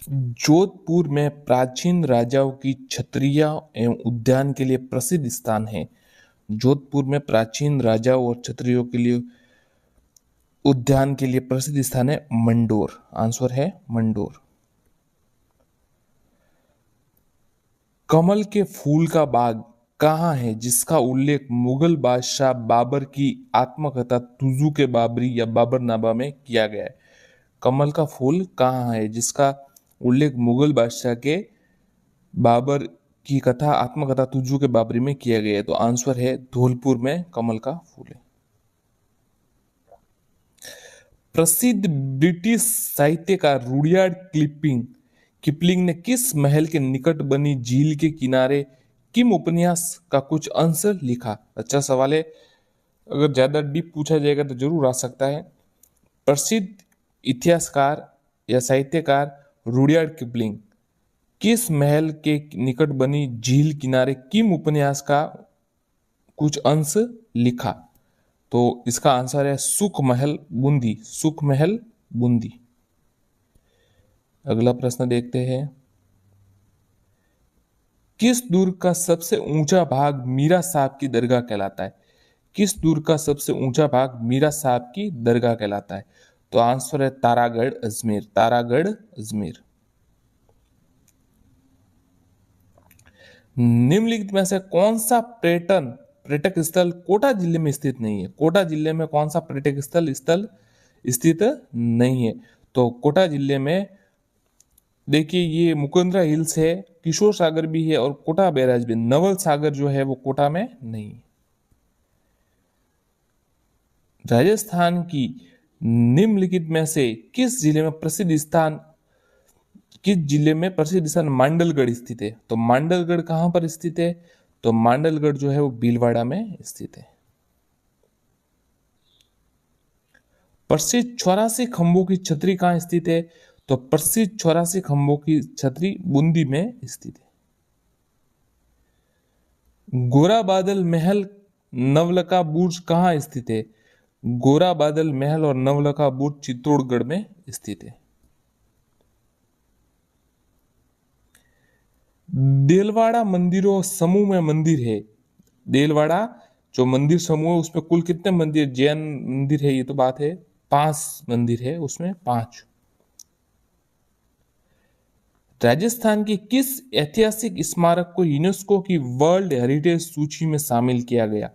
जोधपुर में प्राचीन राजाओं की छत्रियां एवं उद्यान के लिए प्रसिद्ध स्थान है। जोधपुर में प्राचीन राजाओं और छत्रियों के लिए उद्यान के लिए प्रसिद्ध स्थान है मंडोर। आंसर है मंडोर। कमल के फूल का बाग कहाँ है जिसका उल्लेख मुगल बादशाह बाबर की आत्मकथा तुजू के बाबरी या बाबरनामा में किया गया है। कमल का फूल कहाँ है जिसका उल्लेख मुगल बादशाह के बाबर की कथा आत्मकथा तुजू के बाबरी में किया गया है। तो आंसर है धौलपुर में कमल का फूल है। प्रसिद्ध ब्रिटिश साहित्यकार रुडयार्ड किपलिंग ने किस महल के निकट बनी झील के किनारे किम उपन्यास का कुछ अंश लिखा? अच्छा सवाल है, अगर ज्यादा डीप पूछा जाएगा तो जरूर आ सकता है। प्रसिद्ध इतिहासकार या साहित्यकार रुडयार्ड किपलिंग किस महल के निकट बनी झील किनारे किम उपन्यास का कुछ अंश लिखा? तो इसका आंसर है सुख महल बूंदी। सुख महल बूंदी। अगला प्रश्न देखते हैं। किस दुर्ग का सबसे ऊंचा भाग मीरा साहब की दरगाह कहलाता है? किस दुर्ग का सबसे ऊंचा भाग मीरा साहब की दरगाह कहलाता है? तो आंसर है तारागढ़ अजमेर। तारागढ़ अजमेर। निम्नलिखित में से कौन सा पर्यटक स्थल कोटा जिले में स्थित नहीं है? कोटा जिले में कौन सा पर्यटक स्थल स्थित नहीं है? तो कोटा जिले में देखिए ये मुकुंदरा हिल्स है, किशोर सागर भी है और कोटा बैराज भी। नवल सागर जो है वो कोटा में नहीं। राजस्थान की निम्नलिखित में से किस जिले में प्रसिद्ध स्थान मांडलगढ़ स्थित है? तो मांडलगढ़ कहां पर स्थित है? तो मांडलगढ़ जो है वो भीलवाड़ा में स्थित है। प्रसिद्ध 84 खंभों की छतरी कहां स्थित है? तो प्रसिद्ध 84 खंभों की छतरी बूंदी में स्थित है। गोरा बादल महल नवलखा बुर्ज कहां स्थित है? गोरा बादल महल और नवलखा बुर्ज चित्तौड़गढ़ में स्थित है। देलवाड़ा मंदिरों समूह में मंदिर है। देलवाड़ा जो मंदिर समूह है उसमें कुल कितने मंदिर? जैन मंदिर है ये तो बात है, 5 मंदिर है उसमें 5। राजस्थान के किस ऐतिहासिक स्मारक को यूनेस्को की वर्ल्ड हेरिटेज सूची में शामिल किया गया?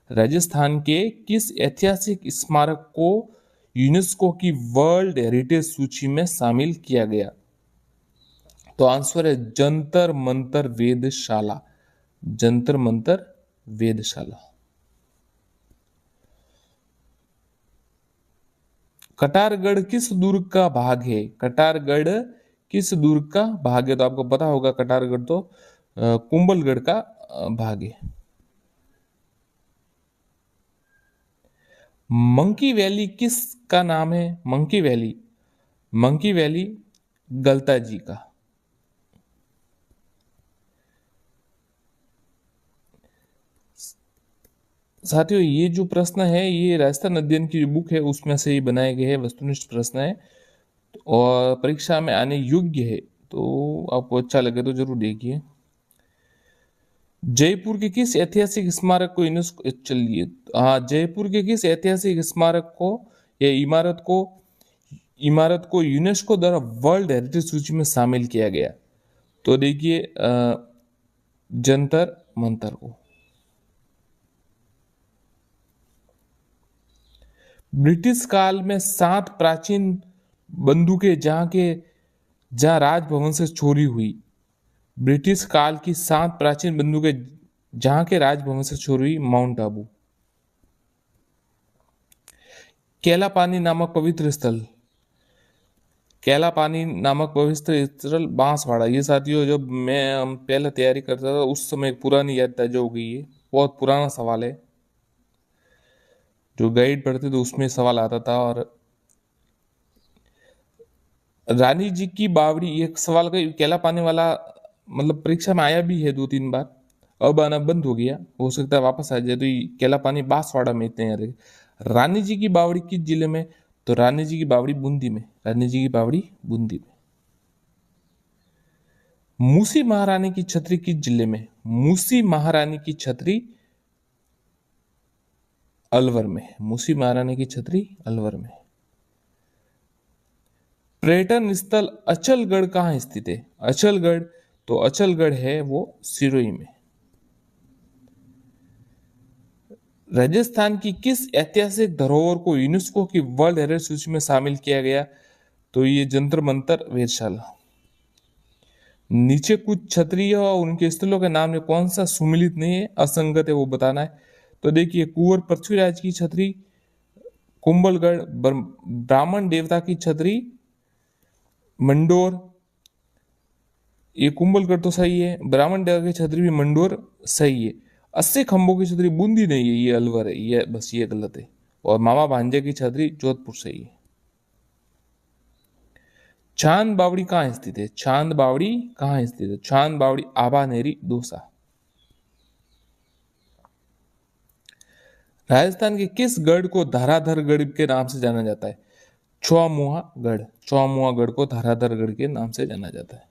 राजस्थान के किस ऐतिहासिक स्मारक को यूनेस्को की वर्ल्ड हेरिटेज सूची में शामिल किया गया? तो आंसर है जंतर मंतर वेधशाला। जंतर मंतर वेधशाला। कटारगढ़ किस दुर्ग का भाग है? कटारगढ़ किस दुर्ग का भाग है? तो आपको पता होगा कटारगढ़ तो कुंभलगढ़ का भाग है। मंकी वैली किस का नाम है? मंकी वैली गलता जी का। साथियों ये जो प्रश्न है ये राजस्थान अध्ययन की बुक है उसमें से ही बनाए गए हैं, वस्तुनिष्ठ प्रश्न है और परीक्षा में आने योग्य है, तो आपको अच्छा लगे तो जरूर देखिए। जयपुर के किस ऐतिहासिक स्मारक को यूनेस्को चलिए हाँ जयपुर के किस ऐतिहासिक स्मारक को या इमारत को यूनेस्को द्वारा वर्ल्ड हेरिटेज सूची में शामिल किया गया? तो देखिए जंतर मंतर को। ब्रिटिश काल में 7 प्राचीन बंदूकें जहां राजभवन से चोरी हुई। ब्रिटिश काल की 7 प्राचीन बंदूकें जहां के राजभवन से चोरी हुई। माउंट आबू। कैलापानी नामक पवित्र स्थल बांसवाड़ा। ये साथियों जब मैं पहले तैयारी करता था उस समय एक पुरानी याद ताजा हो गई है, बहुत पुराना सवाल है, जो गाइड पढ़ते तो उसमें सवाल आता था। और रानी जी की बावड़ी एक सवाल का कैलापानी वाला मतलब परीक्षा में आया भी है 2-3 बार, अब आना बंद हो गया, हो सकता है वापस आ जाए। तो कैलापानी बांसवाड़ा में इतने याद। रानी जी की बावड़ी किस जिले में? तो रानी जी की बावड़ी बूंदी में। रानी जी की बावड़ी बूंदी में। मूसी महारानी की छतरी किस जिले में? मूसी महारानी की छतरी अलवर में। मूसी महारानी की छतरी अलवर में। पर्यटन स्थल अचलगढ़ कहाँ स्थित है? अचलगढ़, तो अचलगढ़ है वो सिरोही में। राजस्थान की किस ऐतिहासिक धरोहर को यूनेस्को की वर्ल्ड हेरिटेज सूची में शामिल किया गया? तो ये जंतर मंतर वेधशाला। नीचे कुछ क्षत्रिय और उनके स्थलों के नाम में कौन सा सुमिलित नहीं है, असंगत है, वो बताना है। तो देखिए, कुंवर पृथ्वीराज की छतरी कुंभलगढ़, ब्राह्मण देवता की छतरी मंडोर, ये कुंभलगढ़ तो सही है, ब्राह्मण देवता की छतरी भी मंडोर सही है। 80 खंभों की छतरी बूंदी नहीं है, ये अलवर है, ये बस ये गलत है। और मामा भांजे की छतरी जोधपुर सही है। चांद बावड़ी कहाँ स्थित है? चांद बावड़ी कहाँ स्थित है? चांद बावड़ी आबानेरी दौसा। राजस्थान के किस गढ़ को धाराधर गढ़ के नाम से जाना जाता है? चौमुहा गढ़। चौमुहा गढ़ को धाराधर गढ़ के नाम से जाना जाता है।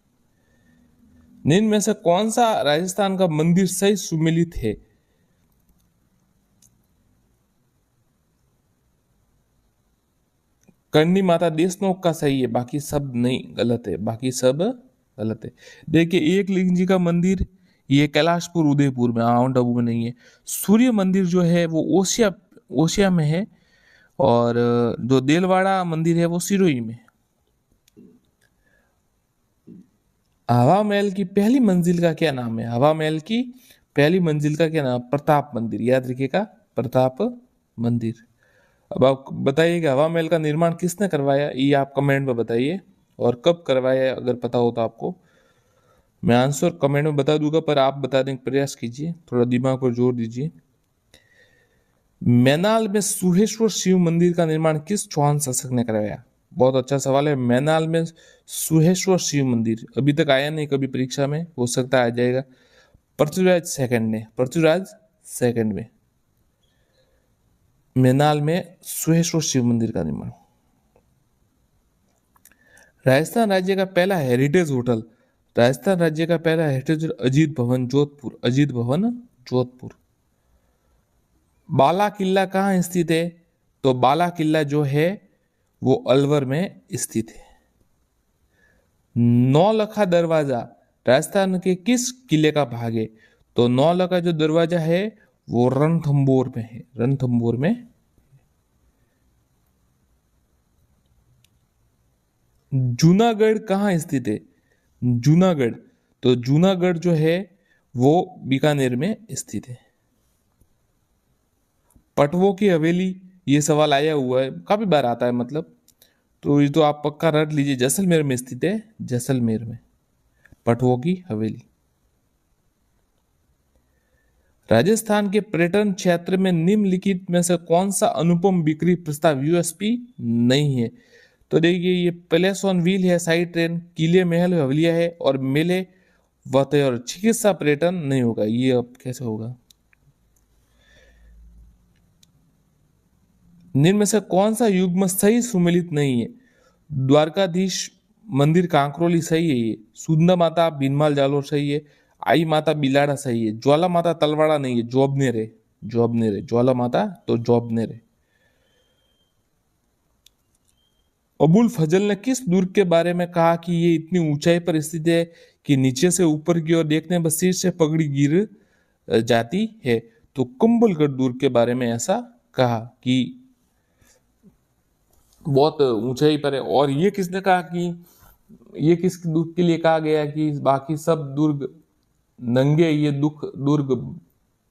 निम्न में से कौन सा राजस्थान का मंदिर सही सुमेलित है? करनी माता देशनोक का सही है, बाकी सब नहीं, गलत है, बाकी सब गलत है। देखिए, एक लिंग जी का मंदिर ये कैलाशपुर उदयपुर में, माउंट आबू में नहीं है। सूर्य मंदिर जो है वो ओसिया ओसिया में है, और जो देलवाड़ा मंदिर है वो सिरोही में। हवा महल की पहली मंजिल का क्या नाम है? हवा महल की पहली मंजिल का क्या नाम? प्रताप मंदिर, याद रखिएगा, प्रताप मंदिर। अब आप बताइए कि हवा महल का निर्माण किसने करवाया, ये आप कमेंट में बताइए, और कब करवाया अगर पता हो तो आपको। मैं आंसर कमेंट में बता दूंगा, पर आप बताने का प्रयास कीजिए, थोड़ा दिमाग पर जोर दीजिए। मैनाल में सुहेश्वर शिव मंदिर का निर्माण किस चौहान शासक ने करवाया? बहुत अच्छा सवाल है। मैनाल में सुहेश्वर शिव मंदिर अभी तक आया नहीं कभी परीक्षा में, हो सकता है आ जाएगा। पृथ्वीराज सेकंड ने, पृथ्वीराज सेकंड में मैनाल में सुहेश्वर शिव मंदिर का निर्माण। राजस्थान राज्य का पहला हेरिटेज होटल, राजस्थान राज्य का पहला हेरिटेज अजीत भवन जोधपुर, अजीत भवन जोधपुर। बाला किला कहाँ स्थित है? तो बाला किला जो है वो अलवर में स्थित है। नौलखा दरवाजा राजस्थान के किस किले का भाग है? तो नौलखा जो दरवाजा है वो रणथंभौर में है, रणथंभौर में। जूनागढ़ कहाँ स्थित है? जूनागढ़, तो जूनागढ़ जो है वो बीकानेर में स्थित है। पटवों की हवेली, ये सवाल आया हुआ है, काफी बार आता है मतलब, तो ये तो आप पक्का रट लीजिए, जैसलमेर में स्थित है, जैसलमेर में पटवों की हवेली। राजस्थान के पर्यटन क्षेत्र में निम्नलिखित में से कौन सा अनुपम बिक्री प्रस्ताव यूएसपी नहीं है? तो देखिए, ये पैलेस ऑन व्हील है, साइड ट्रेन, किले महल हवेलियां है, और मेले व और चिकित्सा पर्यटन नहीं होगा। ये अब कैसे होगा? निम्न में से कौन सा युग्म सही सुमेलित नहीं है? द्वारकाधीश मंदिर कांकरोली सही है, ये सुंदर माता बीनमाल जालोर सही है, आई माता बिलाड़ा सही है, ज्वाला माता तलवाड़ा नहीं है, जोबनेर है, जोबनेर है, ज्वाला माता तो जोबनेर है। अबुल फजल ने किस दुर्ग के बारे में कहा कि ये इतनी ऊंचाई पर स्थित है कि नीचे से ऊपर की ओर देखने पर सिर से पगड़ी गिर जाती है? तो कुंभलगढ़ दुर्ग के बारे में ऐसा कहा कि बहुत ऊंचाई पर है। और ये किसने कहा कि ये किस दुर्ग के लिए कहा गया कि बाकी सब दुर्ग नंगे, ये दुर्ग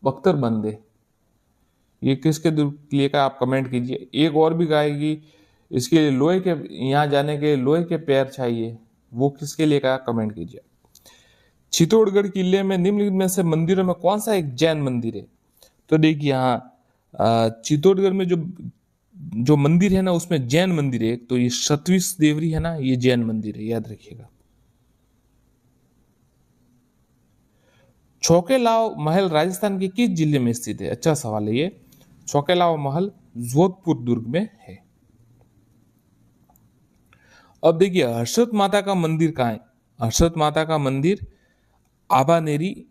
बख्तर बंदे? ये किसके दुर्ग के लिए कहा, आप कमेंट कीजिए। एक और भी कहा है कि इसके लिए लोहे के, यहाँ जाने के लोहे के पैर चाहिए, वो किसके लिए कहा, कमेंट कीजिए। चित्तौड़गढ़ किले में निम्नलिखित में से मंदिरों में कौन सा एक जैन मंदिर है? तो देखिए, यहाँ चित्तौड़गढ़ में जो जो मंदिर है ना, उसमें जैन मंदिर है, तो ये सतविश देवरी है ना, ये जैन मंदिर है, याद रखिएगा। छोकेलाव महल राजस्थान के किस जिले में स्थित है? अच्छा सवाल है ये। छोकेलाव महल जोधपुर दुर्ग में है। अब देखिए, हर्षद माता का मंदिर कहाँ है? हर्षद माता का मंदिर आबानेरी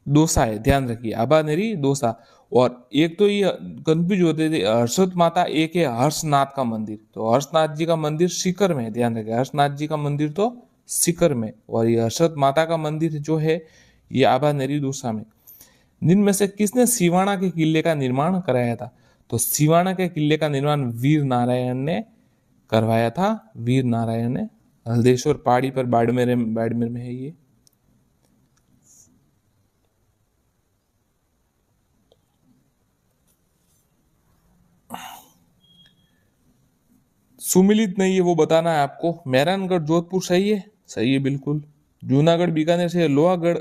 दोसा है, ध्यान रखिए, आबानेरी दोसा। और एक तो ये कंफ्यूज होते थे, हर्षद माता एक है हर्षनाथ का मंदिर, तो हर्षनाथ जी का मंदिर सीकर में है, ध्यान रखिए, हर्षनाथ जी का मंदिर तो सीकर में, और ये हर्षद माता का मंदिर जो है ये आबानेरी दोसा में। जिनमें से किसने सिवाना के किले का निर्माण कराया था? तो सिवाना के किले का निर्माण वीर नारायण ने करवाया था, वीर नारायण ने। हल्देश्वर पहाड़ी पर बाड़मेर बाड़मेर में है ये। सुमिलित नहीं है वो बताना है आपको। मेहरानगढ़ जोधपुर सही है, सही है बिल्कुल। जूनागढ़ बीकानेर से, लोहागढ़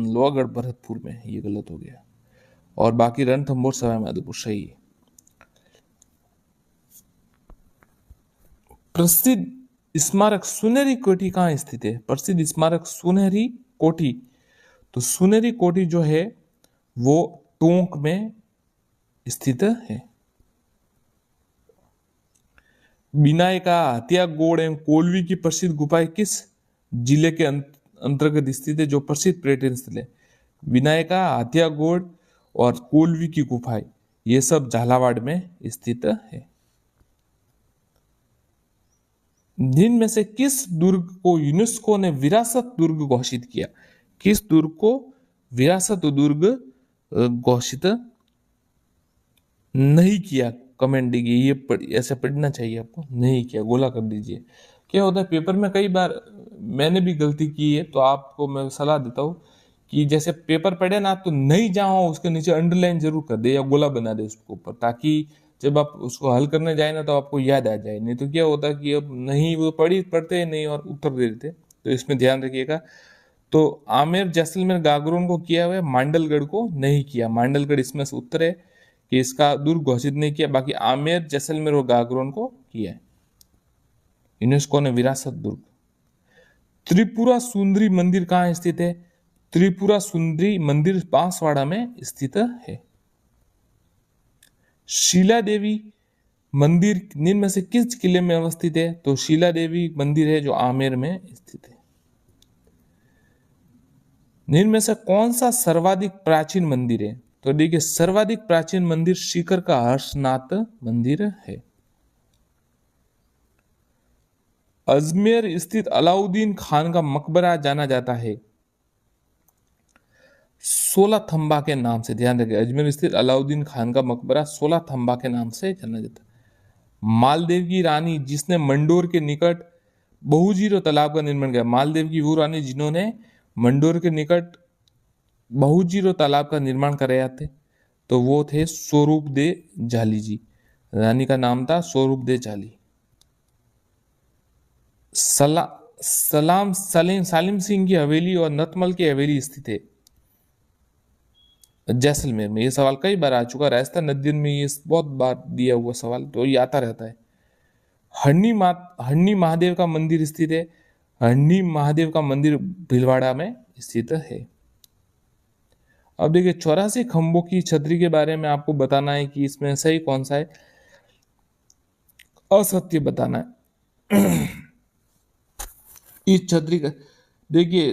लोहागढ़ भरतपुर में है, ये गलत हो गया। और बाकी रणथंभौर सवाई माधोपुर सही है। प्रसिद्ध स्मारक सुनहरी कोठी कहाँ स्थित है? प्रसिद्ध स्मारक सुनहरी कोठी, तो सुनहरी कोठी जो है वो टोंक में स्थित है। बिनायका, हथियागोड़ एवं कोलवी की प्रसिद्ध गुफाएं किस जिले के अंतर्गत स्थित है? जो प्रसिद्ध पर्यटन स्थल है, विनायका, हथियागोड़ और कोलवी की गुफाएं, ये सब झालावाड़ में स्थित है। जिनमें से किस दुर्ग को यूनेस्को ने विरासत दुर्ग घोषित किया? किस दुर्ग को विरासत दुर्ग घोषित नहीं किया? कमेंट दीजिए, ऐसे पढ़ना चाहिए आपको, नहीं किया गोला कर दीजिए। क्या होता है पेपर में, कई बार मैंने भी गलती की है, तो आपको मैं सलाह देता हूँ कि जैसे पेपर पढ़े ना, तो नहीं जहाँ उसके नीचे अंडरलाइन जरूर कर दे या गोला बना दे उसके ऊपर, ताकि जब आप उसको हल करने जाए ना तो आपको याद आ जाए। नहीं तो क्या होता है कि अब नहीं, वो पढ़ते नहीं और उत्तर दे देते, तो इसमें ध्यान रखिएगा। तो आमेर जैसलमेर गागरोन को किया हुआ है, मांडलगढ़ को नहीं किया। मांडलगढ़ इसमें से उत्तर है कि इसका दुर्ग घोषित नहीं किया, बाकी आमेर जैसलमेर और गागरोन को किया है यूनेस्को ने विरासत दुर्ग। त्रिपुरा सुंदरी मंदिर कहाँ स्थित है? त्रिपुरा सुंदरी मंदिर बांसवाड़ा में स्थित है। शीला देवी मंदिर निम्न में से किस किले में अवस्थित है? तो शीला देवी मंदिर है जो आमेर में स्थित है। निम्न में से कौन सा सर्वाधिक प्राचीन मंदिर है? तो देखिए, सर्वाधिक प्राचीन मंदिर सीकर का हर्षनाथ मंदिर है। अजमेर स्थित अलाउद्दीन खान का मकबरा जाना जाता है 16 थंबा के नाम से, ध्यान रखिए, अजमेर स्थित अलाउद्दीन खान का मकबरा 16 थंबा के नाम से जाना जाता है। मालदेव की रानी जिसने मंडोर के निकट बहुजीरो तालाब का निर्माण किया, मालदेव की वो रानी जिन्होंने मंडोर के निकट बहुजीरो तालाब का निर्माण कराया थे, तो वो थे स्वरूप दे जाली जी। रानी का नाम था स्वरूप दे जाली। सालिम सिंह की हवेली और नतमल की हवेली स्थित है जैसलमेर में। ये सवाल कई बार आ चुका, राजस्थान अध्ययन में ये बहुत बार दिया हुआ सवाल, तो ये आता रहता है। हन्नी महादेव का मंदिर स्थित है, हन्नी महादेव का मंदिर भीलवाड़ा में स्थित है। अब देखिए, 84 खंभों की छतरी के बारे में आपको बताना है कि इसमें सही कौन सा है, असत्य बताना है। इस छतरी का देखिए,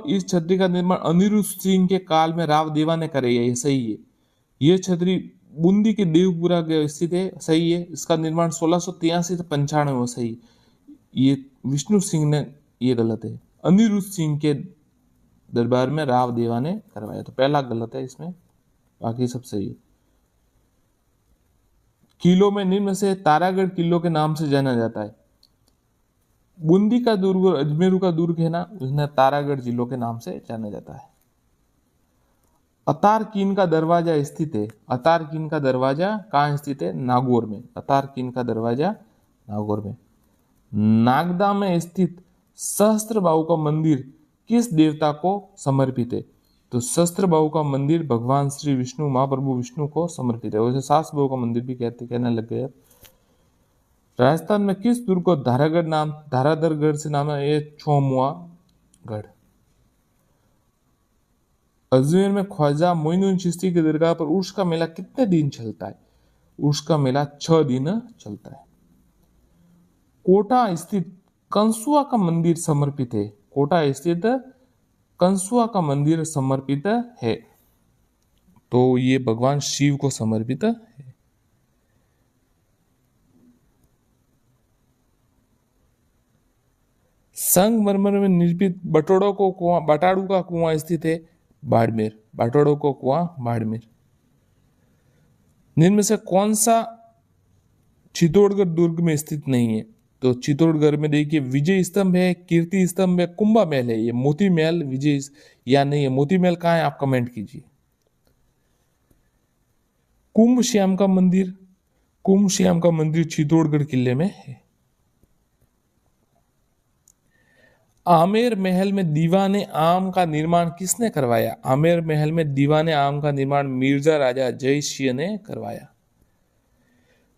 इस छतरी का निर्माण अनिरुद्ध सिंह के काल में राव देवा ने कराई है, ये सही है। ये छतरी बूंदी के देवपुरा के स्थित है, सही है। इसका निर्माण 1683 से 95 सही है। ये विष्णु सिंह ने, ये गलत है। अनिरुद्ध सिंह के दरबार में राव देवा ने करवाया, तो पहला गलत है इसमें, बाकी सब सही है। किलो में निम्न से तारागढ़ किलो के नाम से जाना जाता है। बूंदी का दुर्ग और अजमेर का दुर्ग है ना, उन्हें तारागढ़ जिलों के नाम से जाना जाता है। अतारकीन का दरवाजा स्थित है, अतारकीन का दरवाजा कहाँ स्थित है? नागौर में। अतारकीन का दरवाजा नागौर में। नागदा में स्थित सहस्त्रबाहु का मंदिर किस देवता को समर्पित है? तो सहस्त्रबाहु का मंदिर भगवान श्री विष्णु, महाप्रभु विष्णु को समर्पित है। वैसे सहस्त्रबाहु का मंदिर भी कहने लग गए। राजस्थान में किस दुर्ग को धाराधरगढ़ से नाम है? ये छोमुआ गढ़। अजमेर में ख्वाजा मोइनुद्दीन चिश्ती की दरगाह पर उर्स का मेला कितने दिन चलता है? उर्स का मेला 6 दिन चलता है। कोटा स्थित कंसुआ का मंदिर समर्पित है? कोटा स्थित कंसुआ का मंदिर समर्पित है, तो ये भगवान शिव को समर्पित है। संगमरमर में निर्मित बटाड़ू का कुआं स्थित है बाड़मेर। बटाड़ू का कुआं बाड़मेर। निम्न में से कौन सा चित्तौड़गढ़ दुर्ग में स्थित नहीं है? तो चित्तौड़गढ़ में देखिए विजय स्तंभ है, कीर्ति स्तंभ है, कुंभा महल है। ये मोती महल विजय या नहीं है? मोती महल कहाँ है आप कमेंट कीजिए। कुंभ श्याम का मंदिर, कुंभ श्याम का मंदिर चित्तौड़गढ़ किले में है। आमेर महल में दीवाने आम का निर्माण किसने करवाया? आमेर महल में दीवाने आम का निर्माण मिर्जा राजा जय सिंह ने करवाया।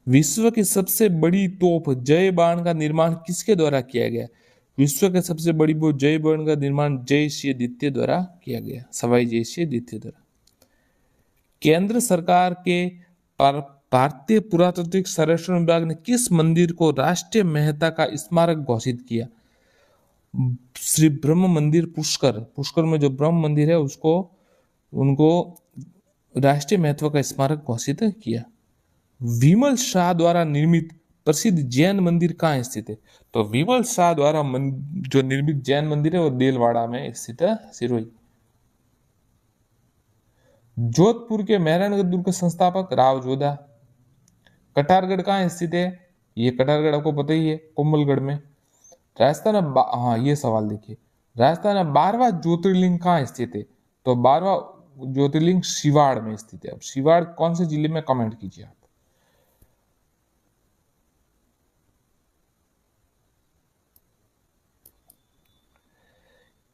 विश्व की सबसे बड़ी तोप जय बाण का निर्माण किसके द्वारा किया गया? विश्व के सबसे बड़ी वो जय बाण का निर्माण जय सिंह द्वितीय द्वारा किया गया, सवाई जय सिंह द्वितीय द्वारा। केंद्र सरकार के भारतीय पुरातात्विक सर्वेक्षण विभाग ने किस मंदिर को राष्ट्रीय महत्ता का स्मारक घोषित किया? श्री ब्रह्म मंदिर पुष्कर, पुष्कर में जो ब्रह्म मंदिर है उसको उनको राष्ट्रीय महत्व का स्मारक घोषित किया। विमल शाह द्वारा निर्मित प्रसिद्ध जैन मंदिर कहाँ स्थित है? तो विमल शाह द्वारा जो निर्मित जैन मंदिर है वो देलवाड़ा में स्थित है, सिरोही। जोधपुर के मेहरानगढ़ दुर्ग के संस्थापक राव जोधा। कटारगढ़ कहाँ स्थित है? ये कटारगढ़ आपको पता ही है, कोमलगढ़ में। राजस्थान में हाँ ये सवाल देखिए, राजस्थान में 12वां ज्योतिर्लिंग कहाँ स्थित है? तो 12वां ज्योतिर्लिंग शिवाड़ में स्थित है। अब शिवाड़ कौन से जिले में, कमेंट कीजिए आप।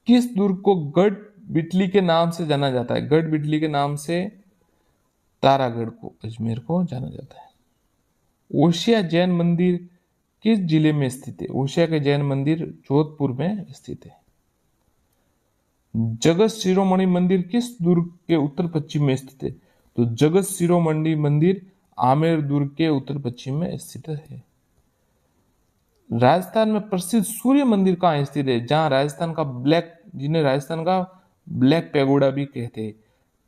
किस दुर्ग को गढ़ बिटली के नाम से जाना जाता है? गढ़ बिटली के नाम से तारागढ़ को, अजमेर को जाना जाता है। ओशिया जैन मंदिर किस जिले में स्थित है? ओशिया के जैन मंदिर जोधपुर में स्थित है। जगत शिरोमणि मंदिर किस दुर्ग के उत्तर पश्चिम में स्थित है? तो जगत शिरोमणि मंदिर आमेर दुर्ग के उत्तर पश्चिम में स्थित है। राजस्थान में प्रसिद्ध सूर्य मंदिर कहाँ स्थित है? जहां राजस्थान का जिन्हें राजस्थान का ब्लैक पैगोडा भी कहते हैं,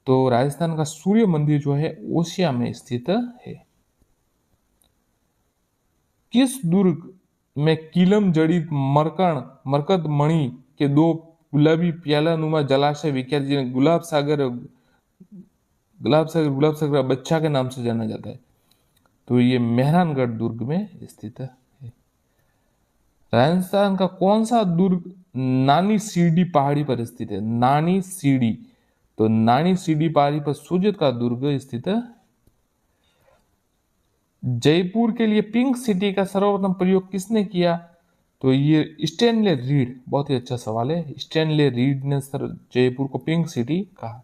तो राजस्थान का सूर्य मंदिर जो है ओसिया में स्थित है। किस दुर्ग में कीलम जड़ित मरकत मणि के दो गुलाबी प्यालानुमा जलाशय विख्यात, जिन्हें गुलाब सागर बच्चा के नाम से जाना जाता है, तो ये मेहरानगढ़ दुर्ग में स्थित है। राजस्थान का कौन सा दुर्ग नानी सीढ़ी पहाड़ी पर स्थित है? नानी सीढ़ी, तो नानी सीढ़ी पहाड़ी पर सूजत का दुर्ग स्थित है। जयपुर के लिए पिंक सिटी का सर्वप्रथम प्रयोग किसने किया? तो ये स्टैनले रीड, बहुत ही अच्छा सवाल है। स्टैनले रीड ने जयपुर को पिंक सिटी कहा।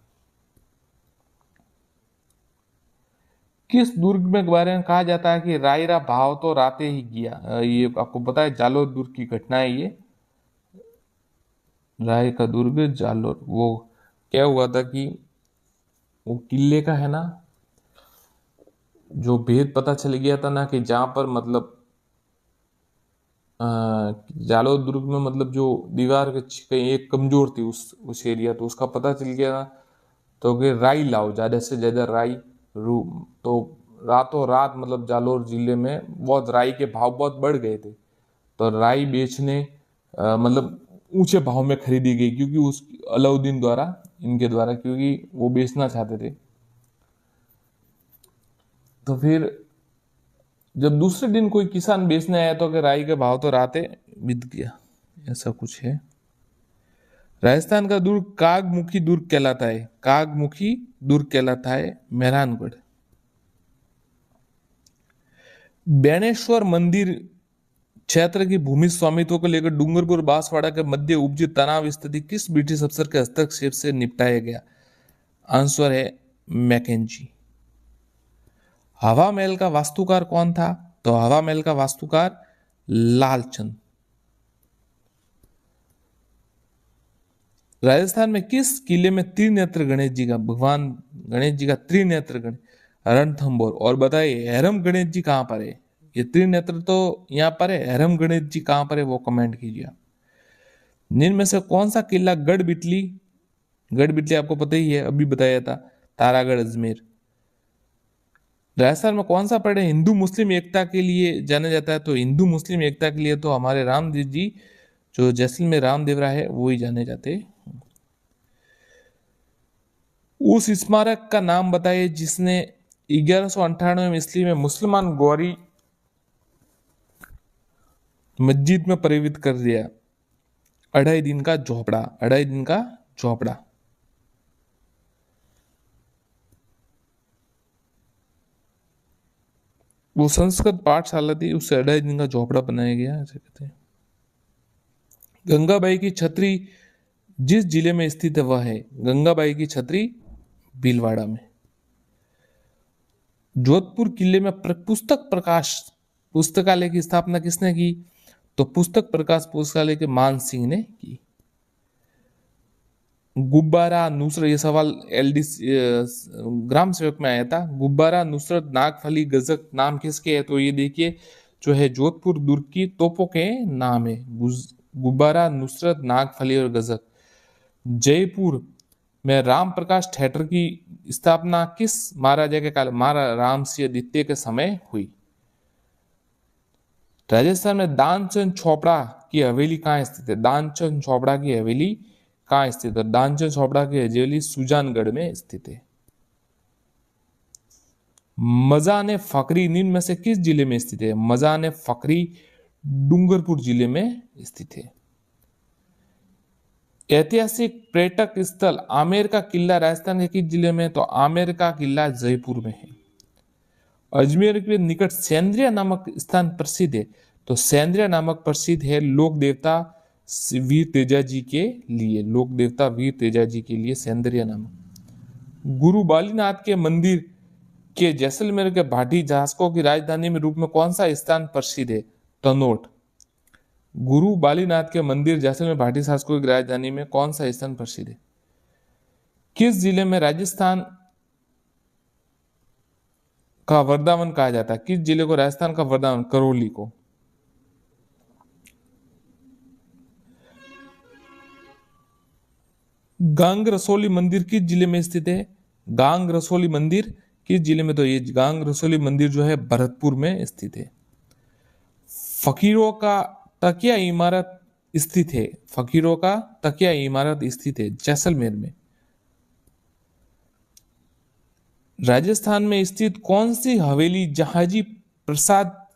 किस दुर्ग में के बारे में कहा जाता है कि रायरा भाव तो राते ही गया? ये आपको पता है, जालोर दुर्ग की घटना है ये। राय का दुर्ग जालोर, वो क्या हुआ था कि वो किले का है ना, जो भेद पता चल गया था ना कि जहां पर मतलब जालोर दुर्ग में मतलब जो दीवार कहीं एक कमजोर थी उस एरिया, तो उसका पता चल गया तो कि राई लाओ, ज्यादा से ज्यादा राई तो रातों रात मतलब जालोर जिले में बहुत राई के भाव बहुत बढ़ गए थे, तो राई बेचने मतलब ऊंचे भाव में खरीदी गई, क्योंकि उस अलाउद्दीन द्वारा, इनके द्वारा, क्योंकि वो बेचना चाहते थे। तो फिर जब दूसरे दिन कोई किसान बेचने आया तो कि राई के भाव तो राते बिक गया, ऐसा कुछ है। राजस्थान का दुर्ग कागमुखी दुर्ग कहलाता है, कागमुखी दुर्ग कहलाता है मेहरानगढ़। बेणेश्वर मंदिर क्षेत्र की भूमि स्वामित्व को लेकर डूंगरपुर बांसवाड़ा के मध्य उपजी तनाव स्थिति किस ब्रिटिश अफसर के हस्तक्षेप से निपटाया गया? आंसर है मैकेंजी। हवा महल का वास्तुकार कौन था? तो हवा महल का वास्तुकार लालचंद। राजस्थान में किस किले में त्रिनेत्र गणेश जी का, भगवान गणेश जी का त्रिनेत्र गणेश रणथंभौर? और बताइए हैरम गणेश जी कहां पर है? ये त्रिनेत्र तो यहाँ पर है, हैरम गणेश जी कहाँ पर है वो कमेंट कीजिए आप। निम्न में से कौन सा किला गढ़ बिटली आपको पता ही है, अभी बताया था, तारागढ़ अजमेर। राजस्थान में कौन सा पर्व हिंदू मुस्लिम एकता के लिए जाना जाता है? तो हिंदू मुस्लिम एकता के लिए तो हमारे रामदेव जी, जो जैसलमेर रामदेवरा है, वो ही जाने जाते हैं। उस स्मारक का नाम बताइए जिसने 1198 ईस्वी में मुसलमान गौरी मस्जिद में परिवर्तित कर दिया। 2.5 दिन का झोपड़ा, 2.5 दिन का झोपड़ा। वो संस्कृत पाठशाला थी, उससे 2.5 दिन का झोपड़ा बनाया गया, ऐसे कहते हैं। गंगाबाई की छतरी जिस जिले में स्थित है वह है, गंगाबाई की छतरी भीलवाड़ा में। जोधपुर किले में पुस्तक प्रकाश पुस्तकालय की स्थापना किसने की? तो पुस्तक प्रकाश पुस्तकालय के मान सिंह ने की। गुब्बारा नुसरत, ये सवाल एलडी ग्राम सेवक में आया था। गुब्बारा नुसरत नागफली गजक नाम किसके है? तो ये देखिए जो है जोधपुर दुर्ग की तोपों के नाम है, गुब्बारा नुसरत नागफली और गजक। जयपुर में राम प्रकाश थिएटर की स्थापना किस महाराजा के काल? महाराजा राम सिंह द्वितीय के समय हुई। राजस्थान में दानचंद छोपड़ा की हवेली कहाँ स्थित है? दानचंद छोपड़ा की हवेली कहाँ स्थित है? दानचंद छोपड़ा की हवेली सुजानगढ़ में स्थित है। मजाने फकरी निम्न में से किस जिले में स्थित है? मजाने फकरी डूंगरपुर जिले में स्थित है। ऐतिहासिक पर्यटक स्थल आमेर का किला राजस्थान के किस जिले में? तो आमेर का किला जयपुर में है। अजमेर के निकट सेंद्रिया नामक स्थान प्रसिद्ध है, तो सेंद्रिया नामक प्रसिद्ध है लोक देवता वीर तेजा जी के लिए, लोक देवता वीर तेजा जी के लिए सेंद्रिया नामक। गुरु बालीनाथ के मंदिर के जैसलमेर के भाटी जासकों की राजधानी में रूप में कौन सा स्थान प्रसिद्ध है? तनोट। गुरु बालीनाथ के मंदिर जैसलमेर भाटी शासकों की राजधानी में कौन सा स्थान प्रसिद्ध है? किस जिले में राजस्थान का वृंदावन कहा जाता है? किस जिले को राजस्थान का वृंदावन? करौली को। गांग रसोली मंदिर किस जिले में स्थित है? गांग रसोली मंदिर किस जिले में? तो ये गांग रसोली मंदिर जो है भरतपुर में स्थित है। फकीरों का तकिया इमारत स्थित है, फकीरों का तकिया इमारत स्थित है जैसलमेर में। राजस्थान में स्थित कौन सी हवेली जहाजी प्रसाद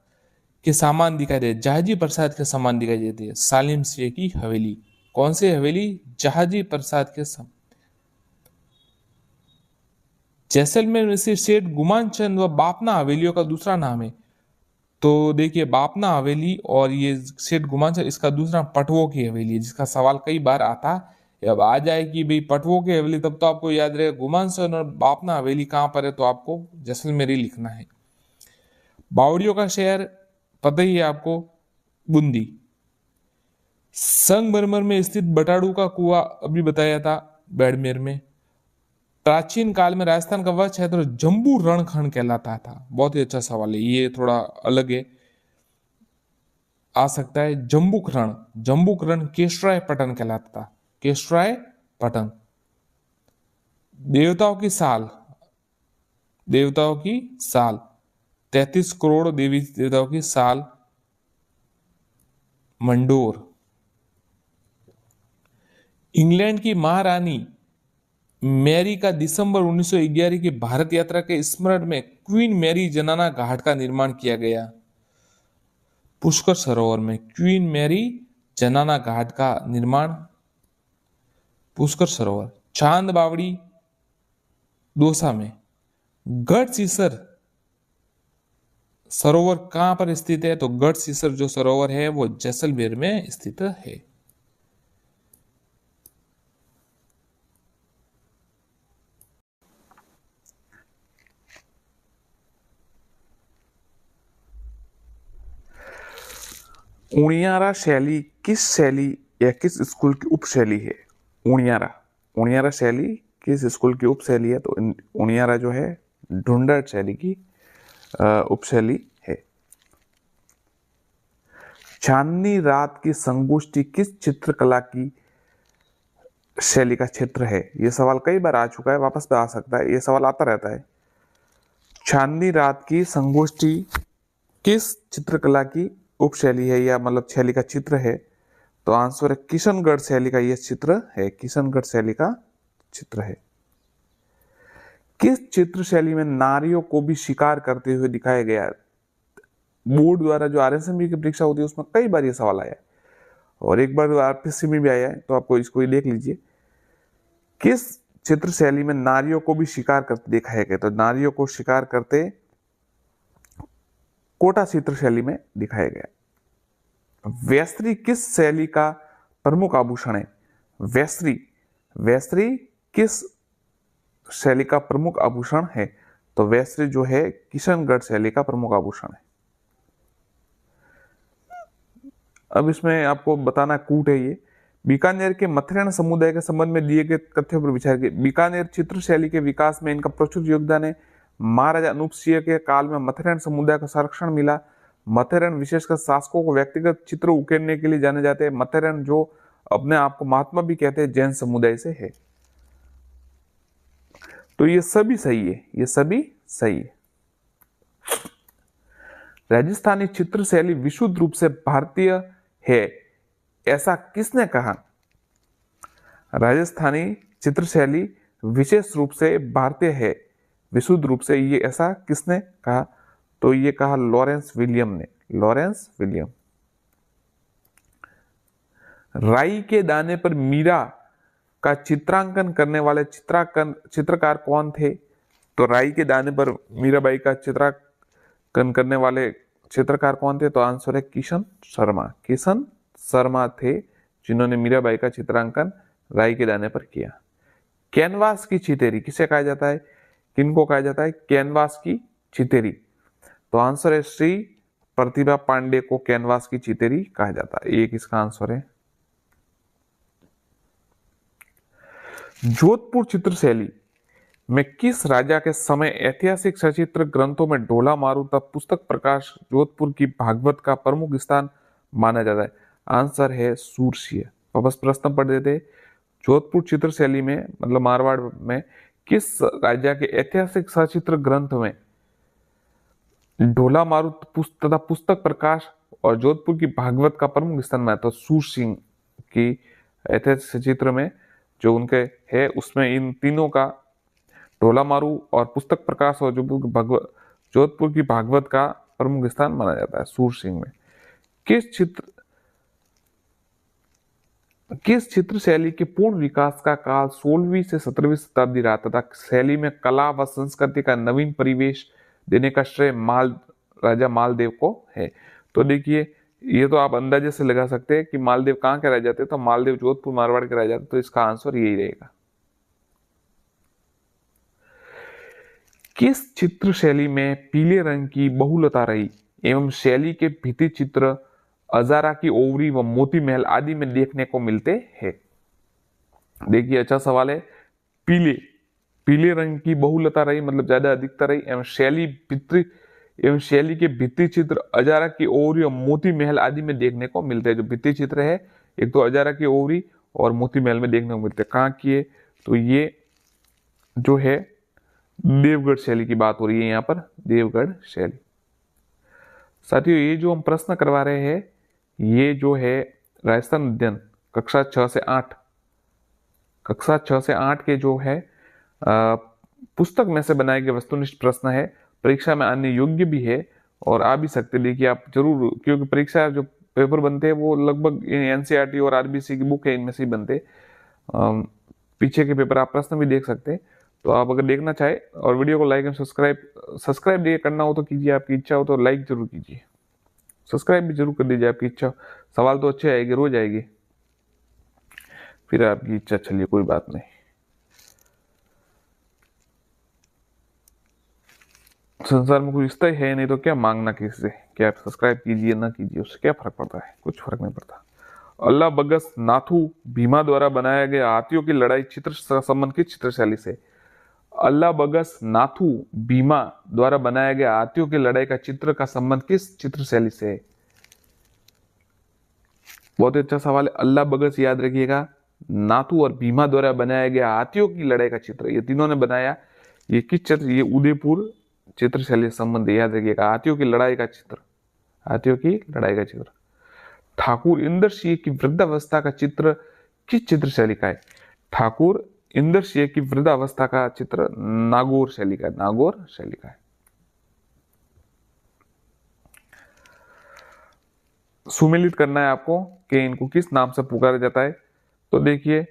के सामान दिखाई दे? जहाजी प्रसाद के सामान दिखाई देती है, सालिम सिंह की हवेली। कौन सी हवेली? जहाजी प्रसाद के सामान। जैसलमेर में से सेठ गुमान चंद व बापना हवेलियों का दूसरा नाम है। तो देखिए बापना हवेली और ये सेठ गुमान चंद, इसका दूसरा पटवों की हवेली है, जिसका सवाल कई बार आता है। अब आ जाए कि भाई पटवों की हवेली, तब तो आपको याद रहेगा गुमान चंद और बापना हवेली कहाँ पर है, तो आपको जैसलमेर ही लिखना है। बावड़ियों का शहर पता ही है आपको, बूंदी। संगमरमर में स्थित बटाड़ू का कुआं अभी बताया था, बाड़मेर में। प्राचीन काल में राजस्थान का वह क्षेत्र जम्बू रणखंड कहलाता था। बहुत ही अच्छा सवाल है, ये थोड़ा अलग है, आ सकता है। जम्बुक रण केशराय पटन कहलाता था, केशराय पटन। देवताओं की साल, देवताओं की साल 33 करोड़ देवी देवताओं की साल मंडोर। इंग्लैंड की महारानी मैरी का दिसंबर 1911 की भारत यात्रा के स्मरण में क्वीन मैरी जनाना घाट का निर्माण किया गया। पुष्कर सरोवर में क्वीन मैरी जनाना घाट का निर्माण पुष्कर सरोवर। चांद बावड़ी दौसा में। गढ़ सीसर सरोवर कहां पर स्थित है? तो गढ़ सीसर जो सरोवर है वो जैसलमेर में स्थित है। उणियारा शैली किस शैली या किस स्कूल की उपशैली है? उणियारा, उणियारा शैली किस स्कूल की उपशैली है? तो उणियारा जो है ढूंढर शैली की उपशैली है। चांदनी रात की संगोष्ठी किस चित्रकला की शैली का क्षेत्र है? ये सवाल कई बार आ चुका है, वापस पे आ सकता है, ये सवाल आता रहता है। चांदनी रात की संगोष्ठी किस चित्रकला की उपशैली है, या मतलब शैली का चित्र है? तो आंसर है किशनगढ़ शैली का यह चित्र है, किशनगढ़ शैली का चित्र है। किस चित्र शैली में नारियों को भी शिकार करते हुए दिखाया गया है? बोर्ड द्वारा जो आरएसएमबी की परीक्षा होती है उसमें कई बार ये सवाल आया है, और एक बार आरपीएससी में भी आया है, तो आपको इसको ही देख लीजिए। किस चित्र शैली में नारियों को भी शिकार करते दिखाया गया? तो नारियों को शिकार करते कोटा चित्र शैली में दिखाया गया। वैस्त्री किस शैली का प्रमुख आभूषण है? वैस्त्री, वैस्त्री किस शैली का प्रमुख आभूषण है? तो वैस्त्री जो है किशनगढ़ शैली का प्रमुख आभूषण है। अब इसमें आपको बताना कूट है ये। बीकानेर के मथुरेण समुदाय के संबंध में दिए गए तथ्यों पर विचार किए। बीकानेर चित्र शैली के विकास में इनका प्रचुर योगदान है। महाराजा अनूप सिंह के काल में मथुरेण समुदाय को संरक्षण मिला। मथुरेण विशेषकर शासकों को व्यक्तिगत चित्र उकेरने के लिए जाने जाते हैं। मथुरेण जो अपने आप को महात्मा भी कहते हैं, जैन समुदाय से है। तो ये सभी सही है, ये सभी सही है। राजस्थानी चित्र शैली विशुद्ध रूप से भारतीय है, ऐसा किसने कहा? राजस्थानी चित्र शैली विशेष रूप से भारतीय है, विशुद्ध रूप से, ये ऐसा किसने कहा? तो ये कहा लॉरेंस विलियम ने, लॉरेंस विलियम। राई के दाने पर मीरा का चित्रांकन करने वाले चित्रकार कौन थे? तो राई के दाने पर मीराबाई का चित्रांकन करने वाले चित्रकार कौन थे? तो आंसर है किशन शर्मा। किशन शर्मा थे जिन्होंने मीराबाई का चित्रांकन राई के दाने पर किया। कैनवास की चितेरी किसे कहा जाता है? किनको कहा जाता है कैनवास की चितेरी? तो आंसर है श्री प्रतिभा पांडे को कैनवास की चितेरी कहा जाता है। एक इसका आंसर है। जोधपुर चित्र शैली में किस राजा के समय ऐतिहासिक सचित्र ग्रंथों में ढोला मारू तथा पुस्तक प्रकाश जोधपुर की भागवत का प्रमुख स्थान माना जाता है? आंसर है सूरसिंह। वापस प्रश्न पढ़ देते। जोधपुर चित्र शैली में मतलब मारवाड़ में किस राजा के ऐतिहासिक सचित्र ग्रंथ में ढोला मारू तथा पुस्तक प्रकाश और जोधपुर की भागवत का प्रमुख स्थान माना? तो सूरसिंह की ऐतिहासिक सचित्र में जो उनके है उसमें इन तीनों का, ढोला मारू और पुस्तक प्रकाश और जोधपुर की भागवत का प्रमुख स्थान माना जाता है सूरसिंह में। किस चित्र शैली के पूर्ण विकास का काल 16वीं से 17वीं शताब्दी रहा तथा शैली में कला व संस्कृति का नवीन परिवेश देने का श्रेय राजा मालदेव को है? तो देखिए, ये तो आप अंदाजे से लगा सकते हैं कि मालदेव कहाँ के राजा थे। तो मालदेव जोधपुर मारवाड़ के राजा थे, तो इसका आंसर यही रहेगा। किस चित्र शैली में पीले रंग की बहुलता रही एवं शैली के भित्ति चित्र अजारा की ओवरी व मोती महल आदि में देखने को मिलते हैं? देखिए, अच्छा सवाल है। पीले रंग की बहुलता रही मतलब ज्यादा अधिकता रही, एवं शैली के भित्ति चित्र अजारा की ओवरी और मोती महल आदि में देखने को मिलते हैं। जो भित्ति चित्र है, एक तो अजारा की ओवरी और मोती महल में देखने को मिलते हैं। कहाँ की है? तो ये जो है देवगढ़ शैली की बात हो रही है यहाँ पर, देवगढ़ शैली। साथियों, ये जो हम प्रश्न करवा रहे हैं ये जो है राजस्थान अध्ययन कक्षा 6 से 8 के जो है पुस्तक में से बनाए गए वस्तुनिष्ठ प्रश्न है। परीक्षा में आने योग्य भी है और आ भी सकते। देखिए, आप जरूर, क्योंकि परीक्षा जो पेपर बनते हैं वो लगभग एनसीईआरटी और आरबीसी की बुक है, इनमें से ही बनते। पीछे के पेपर आप प्रश्न भी देख सकते हैं। तो आप अगर देखना चाहे और वीडियो को लाइक एंड सब्सक्राइब करना हो तो कीजिए, आपकी इच्छा हो तो लाइक जरूर कीजिए, सब्सक्राइब भी जरूर कर दीजिए, आपकी इच्छा। सवाल तो अच्छे आएंगे, रोज आएगी, फिर आपकी इच्छा। चलिए, कोई बात नहीं। संसार में कुछ रिश्ता ही है नहीं तो क्या मांगना किसी से, क्या आप सब्सक्राइब कीजिए ना कीजिए, उससे क्या फर्क पड़ता है? कुछ फर्क नहीं पड़ता। अल्लाह बगस नाथू भीमा द्वारा बनाया गया हाथियों की लड़ाई चित्र संबंध किस चित्रशैली से? अल्लाह बगस नाथू भीमा द्वारा बनाया गया हाथियों की लड़ाई का चित्र का संबंध किस चित्रशैली से है? बहुत ही अच्छा सवाल है। अल्लाह भगत से याद रखिएगा। नाथू और भीमा द्वारा बनाया गया हाथियों की लड़ाई का चित्र, ये तीनों ने बनाया। ये किस चित्र, ये उदयपुर चित्रशैली संबंध, याद रखिएगा। हाथियों की लड़ाई का चित्र, हाथियों की लड़ाई का चित्र। ठाकुर इंदर सिंह की वृद्धावस्था का चित्र किस चित्रशैली का है? ठाकुर इंदर सिंह की वृद्धावस्था का चित्र नागौर शैली का, नागौर शैली का है। सुमेलित करना है आपको कि इनको किस नाम से पुकारा जाता है। तो देखिए,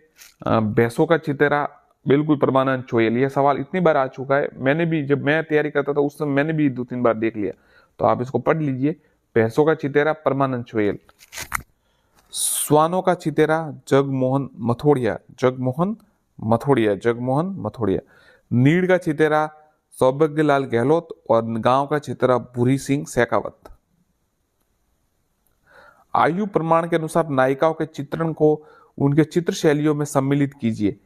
भैंसों का चितेरा बिल्कुल परमानंद चोयल। यह सवाल इतनी बार आ चुका है, मैंने भी जब मैं तैयारी करता था उस समय मैंने भी 2-3 बार देख लिया, तो आप इसको पढ़ लीजिए। भैंसों का चितेरा परमानंद चोयल। श्वानों का चितेरा जगमोहन मथोड़िया, जगमोहन मथोड़िया, जगमोहन मथोड़िया। नीड़ का चितेरा सौभाग्यलाल गहलोत और गांव का चितेरा भूरी सिंह शेखावत। आयु प्रमाण के अनुसार नायिकाओं के चित्रण को उनके चित्र शैलियों में सम्मिलित कीजिए।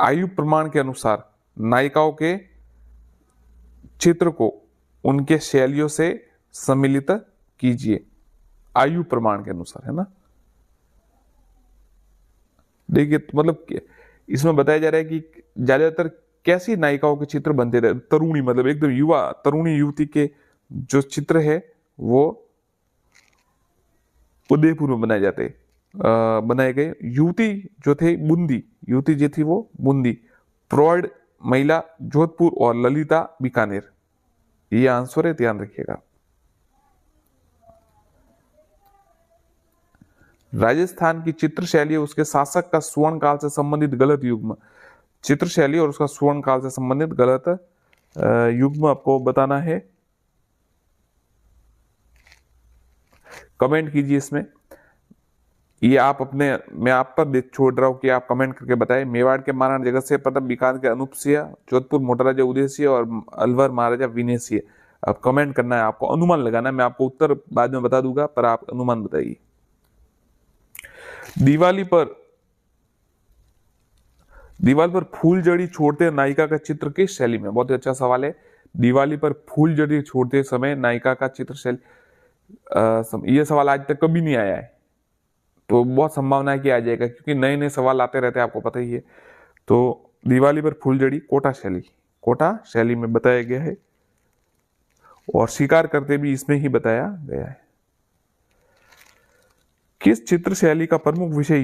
आयु प्रमाण के अनुसार नायिकाओं के चित्र को उनके शैलियों से सम्मिलित कीजिए, आयु प्रमाण के अनुसार, है ना। देखिए, मतलब इसमें बताया जा रहा है कि ज्यादातर कैसी नायिकाओं के चित्र बनते रहे। तरुणी, मतलब एकदम युवा तरुणी युवती के जो चित्र है वो उदयपुर में बनाए जाते, बनाए गए। युवती जो थे बूंदी, युवती जो थी वो बूंदी। प्रौढ़ महिला जोधपुर और ललिता बीकानेर। ये आंसर है, ध्यान रखिएगा। राजस्थान की चित्र शैली और उसके शासक का स्वर्ण काल से संबंधित गलत युग्म। चित्र शैली और उसका स्वर्ण काल से संबंधित गलत युग्म आपको बताना है। कमेंट कीजिए इसमें। ये आप अपने, मैं आप पर छोड़ रहा हूं कि आप कमेंट करके बताएं। मेवाड़ के महाराणा जगत सिंह प्रथम, बीकानेर के अनूप सिंह, जोधपुर मोटराजा उदय सिंह और अलवर महाराजा विनय सिंह। अब कमेंट करना है आपको, अनुमान लगाना है। मैं आपको उत्तर बाद में बता दूंगा, पर आप अनुमान बताइए। दीवार पर फूलझड़ी छोड़ते नायिका का चित्र किस शैली में? बहुत ही अच्छा सवाल है। दिवाली पर फूलझड़ी छोड़ते समय नायिका का चित्र शैली, यह सवाल आज तक कभी नहीं आया है, तो बहुत संभावना है कि आ जाएगा, क्योंकि नए नए सवाल आते रहते हैं, आपको पता ही है। तो दिवाली पर फूलझड़ी कोटा शैली, कोटा शैली में बताया गया है, और शिकार करते भी इसमें ही बताया गया है। किस चित्र शैली का प्रमुख विषय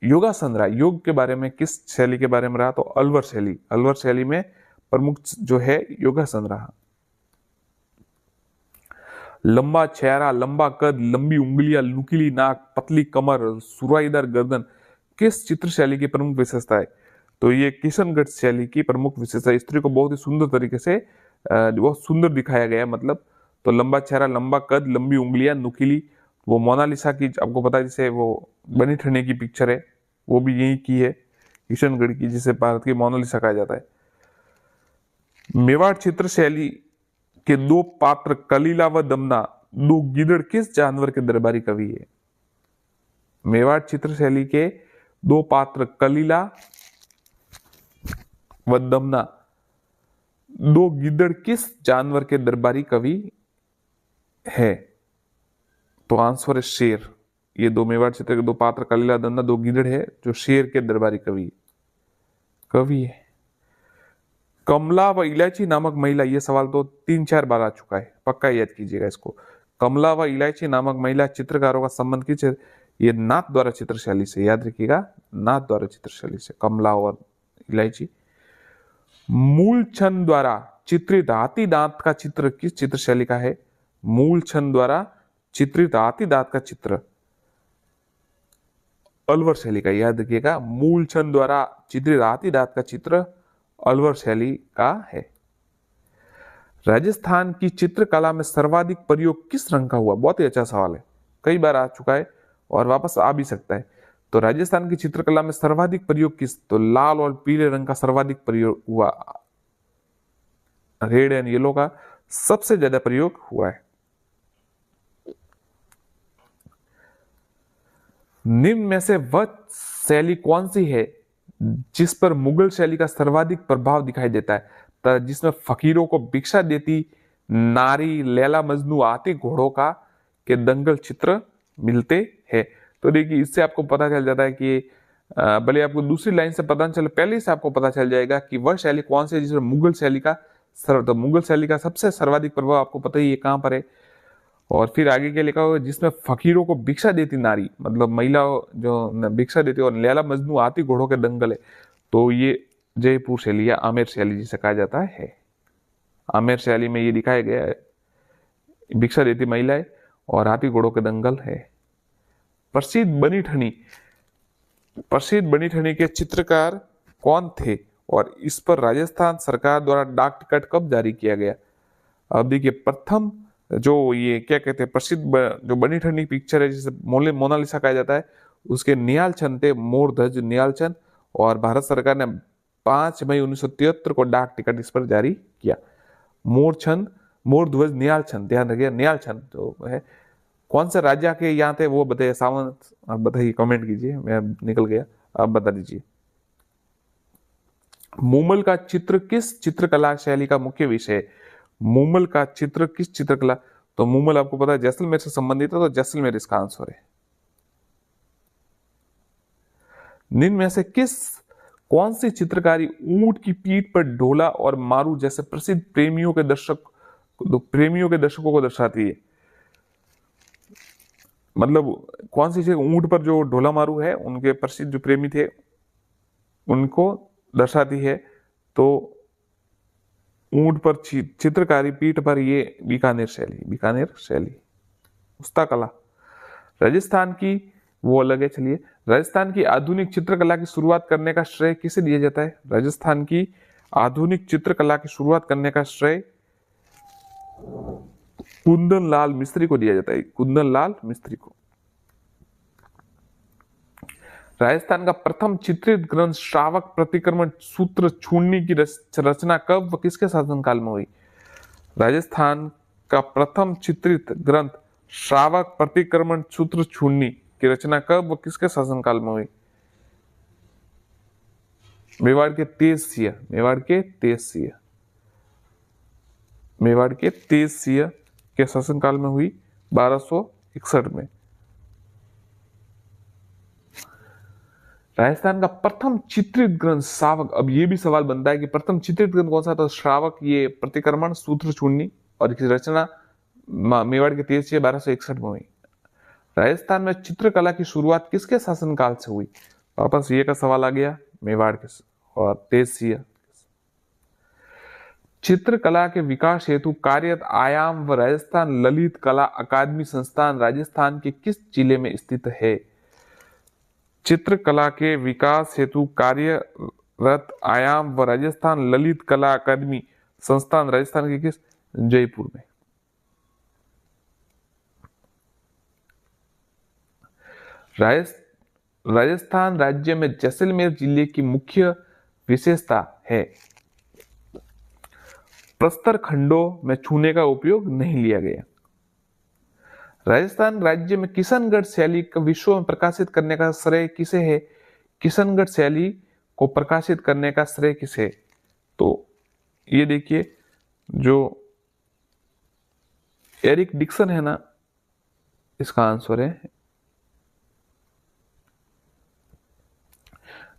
योगासन रहा? योग के बारे में किस शैली के बारे में रहा? तो अलवर शैली, अलवर शैली में प्रमुख जो है योगासन रहा। लंबा चेहरा, लंबा कद, लंबी उंगलियां, नुकीली नाक, पतली कमर, सुराईदार गर्दन किस चित्र शैली की प्रमुख विशेषता है? तो ये किशनगढ़ शैली की प्रमुख विशेषता है। स्त्री को बहुत ही सुंदर तरीके से बहुत सुंदर दिखाया गया है, मतलब। तो लंबा चेहरा, लंबा कद, लंबी उंगलियां, नुकीली। वो मोनालिसा की आपको पता है, जैसे वो बनी ठनी की पिक्चर है, वो भी यही की है, किशनगढ़ की, जिसे भारत की मोनालिसा कहा जाता है। मेवाड़ चित्र शैली के दो पात्र कलीला व दमना, दो गिदड़ किस जानवर के दरबारी कवि है? मेवाड़ चित्र शैली के दो पात्र कलीला व दमना, दो गिदड़ किस जानवर के दरबारी कवि है? तो आंसर है शेर। ये दो मेवाड़ चित्र के दो पात्र कलीला दमना, दो गिदड़ है जो शेर के दरबारी कवि है। कमला व इलायची नामक महिला, यह सवाल तो 3-4 बार आ चुका है, पक्का याद कीजिएगा इसको। कमला व इलायची नामक महिला चित्रकारों का संबंध किस? ये नाथ द्वारा चित्रशैली से, याद रखिएगा, नाथ द्वारा चित्रशैली से, कमला और इलायची। मूल छंद द्वारा चित्रित हाथी दांत का चित्र किस चित्रशैली का है? मूल छंद द्वारा चित्रित हाथी दांत का चित्र अलवर शैली का, याद रखिएगा। मूल छंद द्वारा चित्रित हाथी दांत का चित्र अलवर शैली का है। राजस्थान की चित्रकला में सर्वाधिक प्रयोग किस रंग का हुआ? बहुत ही अच्छा सवाल है, कई बार आ चुका है और वापस आ भी सकता है। तो राजस्थान की चित्रकला में सर्वाधिक प्रयोग किस? तो लाल और पीले रंग का सर्वाधिक प्रयोग हुआ, रेड एंड येलो का सबसे ज्यादा प्रयोग हुआ है। निम्न में से वह शैली कौन सी है जिस पर मुगल शैली का सर्वाधिक प्रभाव दिखाई देता है? जिसमें फकीरों को भिक्षा देती नारी, लैला मजनू, आती घोड़ों का के दंगल चित्र मिलते हैं। तो देखिए इससे आपको पता चल जाता है कि भले आपको दूसरी लाइन से पता न चले, पहले से आपको पता चल जाएगा कि वह शैली कौन सी है जिसमें मुगल शैली का तो मुगल शैली का सबसे सर्वाधिक प्रभाव आपको पता ही है कहाँ पर है। और फिर आगे क्या लिखा हुआ, जिसमें फकीरों को भिक्षा देती नारी, मतलब महिला जो भिक्षा देती और लैला मजनू आती घोड़ों के दंगल है, तो ये जयपुर शैली या आमेर शैली जिसे कहा जाता है। आमेर शैली में ये दिखाया गया है, भिक्षा देती महिलाएं और हाथी घोड़ों के दंगल है। प्रसिद्ध बनी ठनी के चित्रकार कौन थे और इस पर राजस्थान सरकार द्वारा डाक टिकट कब जारी किया गया? अब देखिए प्रथम जो ये क्या कहते हैं प्रसिद्ध जो बनी ठनी पिक्चर है जिसे मोनालिसा कहा जाता है, उसके निहाल चंद थे, मोरध्वज निहाल चंद, और भारत सरकार ने 5 मई 1973 को डाक टिकट इस पर जारी किया। मोरध्वज निहाल चंद, ध्यान रखिए निहाल चंद जो है कौन से राज्य के यहाँ थे वो बताइए, सावंत आप बताइए, कमेंट कीजिए, मैं निकल गया, आप बता दीजिए। मूमल का चित्र किस चित्रकला शैली का मुख्य विषय है? मूमल का चित्र किस चित्रकला, तो मूमल आपको पता है जैसलमेर से संबंधित है, तो जैसलमेर इसका आंसर है। निम्न में से कौन सी चित्रकारी ऊंट की पीठ पर ढोला और मारू जैसे प्रसिद्ध प्रेमियों के दर्शकों को दर्शाती है? मतलब कौन सी चीज ऊंट पर जो ढोला मारू है उनके प्रसिद्ध जो प्रेमी थे उनको दर्शाती है? तो ऊंट पर चित्रकारी, पीठ पर ये बीकानेर शैली। उस्ता कला राजस्थान की वो अलग है। चलिए, राजस्थान की आधुनिक चित्रकला की शुरुआत करने का श्रेय किसे दिया जाता है? राजस्थान की आधुनिक चित्रकला की शुरुआत करने का श्रेय कुंदन लाल मिस्त्री को दिया जाता है, कुंदन लाल मिस्त्री को। राजस्थान का प्रथम चित्रित ग्रंथ श्रावक प्रतिक्रमण सूत्र छूणनी की रचना कब व किसके शासनकाल में हुई? राजस्थान का प्रथम चित्रित ग्रंथ श्रावक प्रतिक्रमण सूत्र छूणनी की रचना कब व किसके शासनकाल में हुई? मेवाड़ के तेज सिंह के शासनकाल में हुई 1261 में। राजस्थान का प्रथम चित्रित ग्रंथ श्रावक, अब ये भी सवाल बनता है कि प्रथम चित्रित ग्रंथ कौन सा था? श्रावक, ये प्रतिक्रमण सूत्र छूणनी, और इसकी रचना मेवाड़ के तेज सिंह 1261 में हुई। राजस्थान में चित्रकला की शुरुआत किसके शासनकाल से हुई? वापस ये का सवाल आ गया, मेवाड़ के और तेज सिंह। चित्रकला के विकास हेतु कार्यरत आयाम व राजस्थान ललित कला अकादमी संस्थान राजस्थान के किस जिले में स्थित है? चित्रकला के विकास हेतु कार्यरत आयाम व राजस्थान ललित कला अकादमी संस्थान राजस्थान के किस? जयपुर में। राजस्थान राज्य में जैसलमेर जिले की मुख्य विशेषता है प्रस्तर खंडों में छूने का उपयोग नहीं लिया गया। राजस्थान राज्य में किशनगढ़ शैली को विश्व में प्रकाशित करने का श्रेय किसे है? किशनगढ़ शैली को प्रकाशित करने का श्रेय किसे? तो ये देखिए जो एरिक डिक्सन है ना, इसका आंसर है।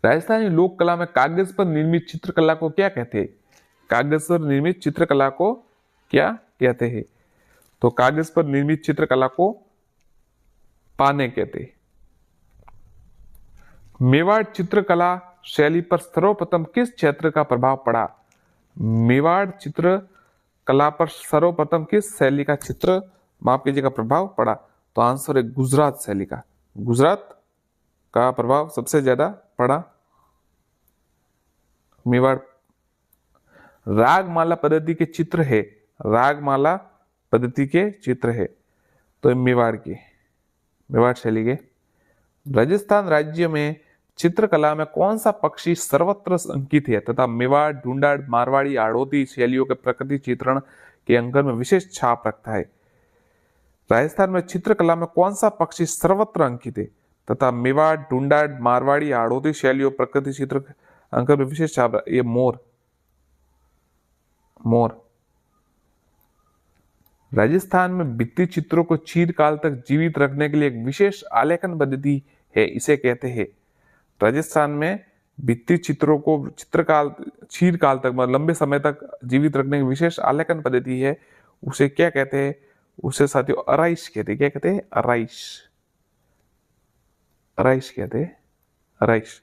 राजस्थानी लोक कला में कागज पर निर्मित चित्रकला को क्या कहते हैं? कागज पर निर्मित चित्रकला को क्या कहते हैं? तो कागज पर निर्मित चित्रकला को पाने कहते हैं। मेवाड़ चित्रकला शैली पर सर्वप्रथम किस क्षेत्र का प्रभाव पड़ा? मेवाड़ चित्रकला पर सर्वप्रथम किस शैली का चित्र माफ कीजिएगा प्रभाव पड़ा? तो आंसर है गुजरात शैली का। गुजरात का प्रभाव सबसे ज्यादा पड़ा मेवाड़। रागमाला पद्धति के चित्र है, रागमाला पद्धति के चित्र है तो मेवाड़ शैली के। राजस्थान राज्य में चित्रकला में कौन सा पक्षी सर्वत्र अंकित है तथा मेवाड़, ढूंढाड़, मारवाड़ी, हाड़ौती शैलियों के प्रकृति चित्रण के अंकन में विशेष छाप रखता है? राजस्थान में चित्रकला में कौन सा पक्षी सर्वत्र अंकित है तथा मेवाड़, ढूंढाड़, मारवाड़ी, हाड़ौती शैलियों प्रकृति चित्र अंकन में विशेष छाप? ये मोर। राजस्थान में भित्ति चित्रों को चीरकाल तक जीवित रखने के लिए एक विशेष आलेखन पद्धति है, इसे कहते हैं। राजस्थान में भित्ति चित्रों को चित्रकाल चीरकाल तक मतलब लंबे समय तक जीवित रखने की विशेष आलेखन पद्धति है, उसे क्या कहते हैं? उसे साथियों अराइश कहते हैं। क्या कहते हैं? अराइश। अराइश कहते हैं, अराइश।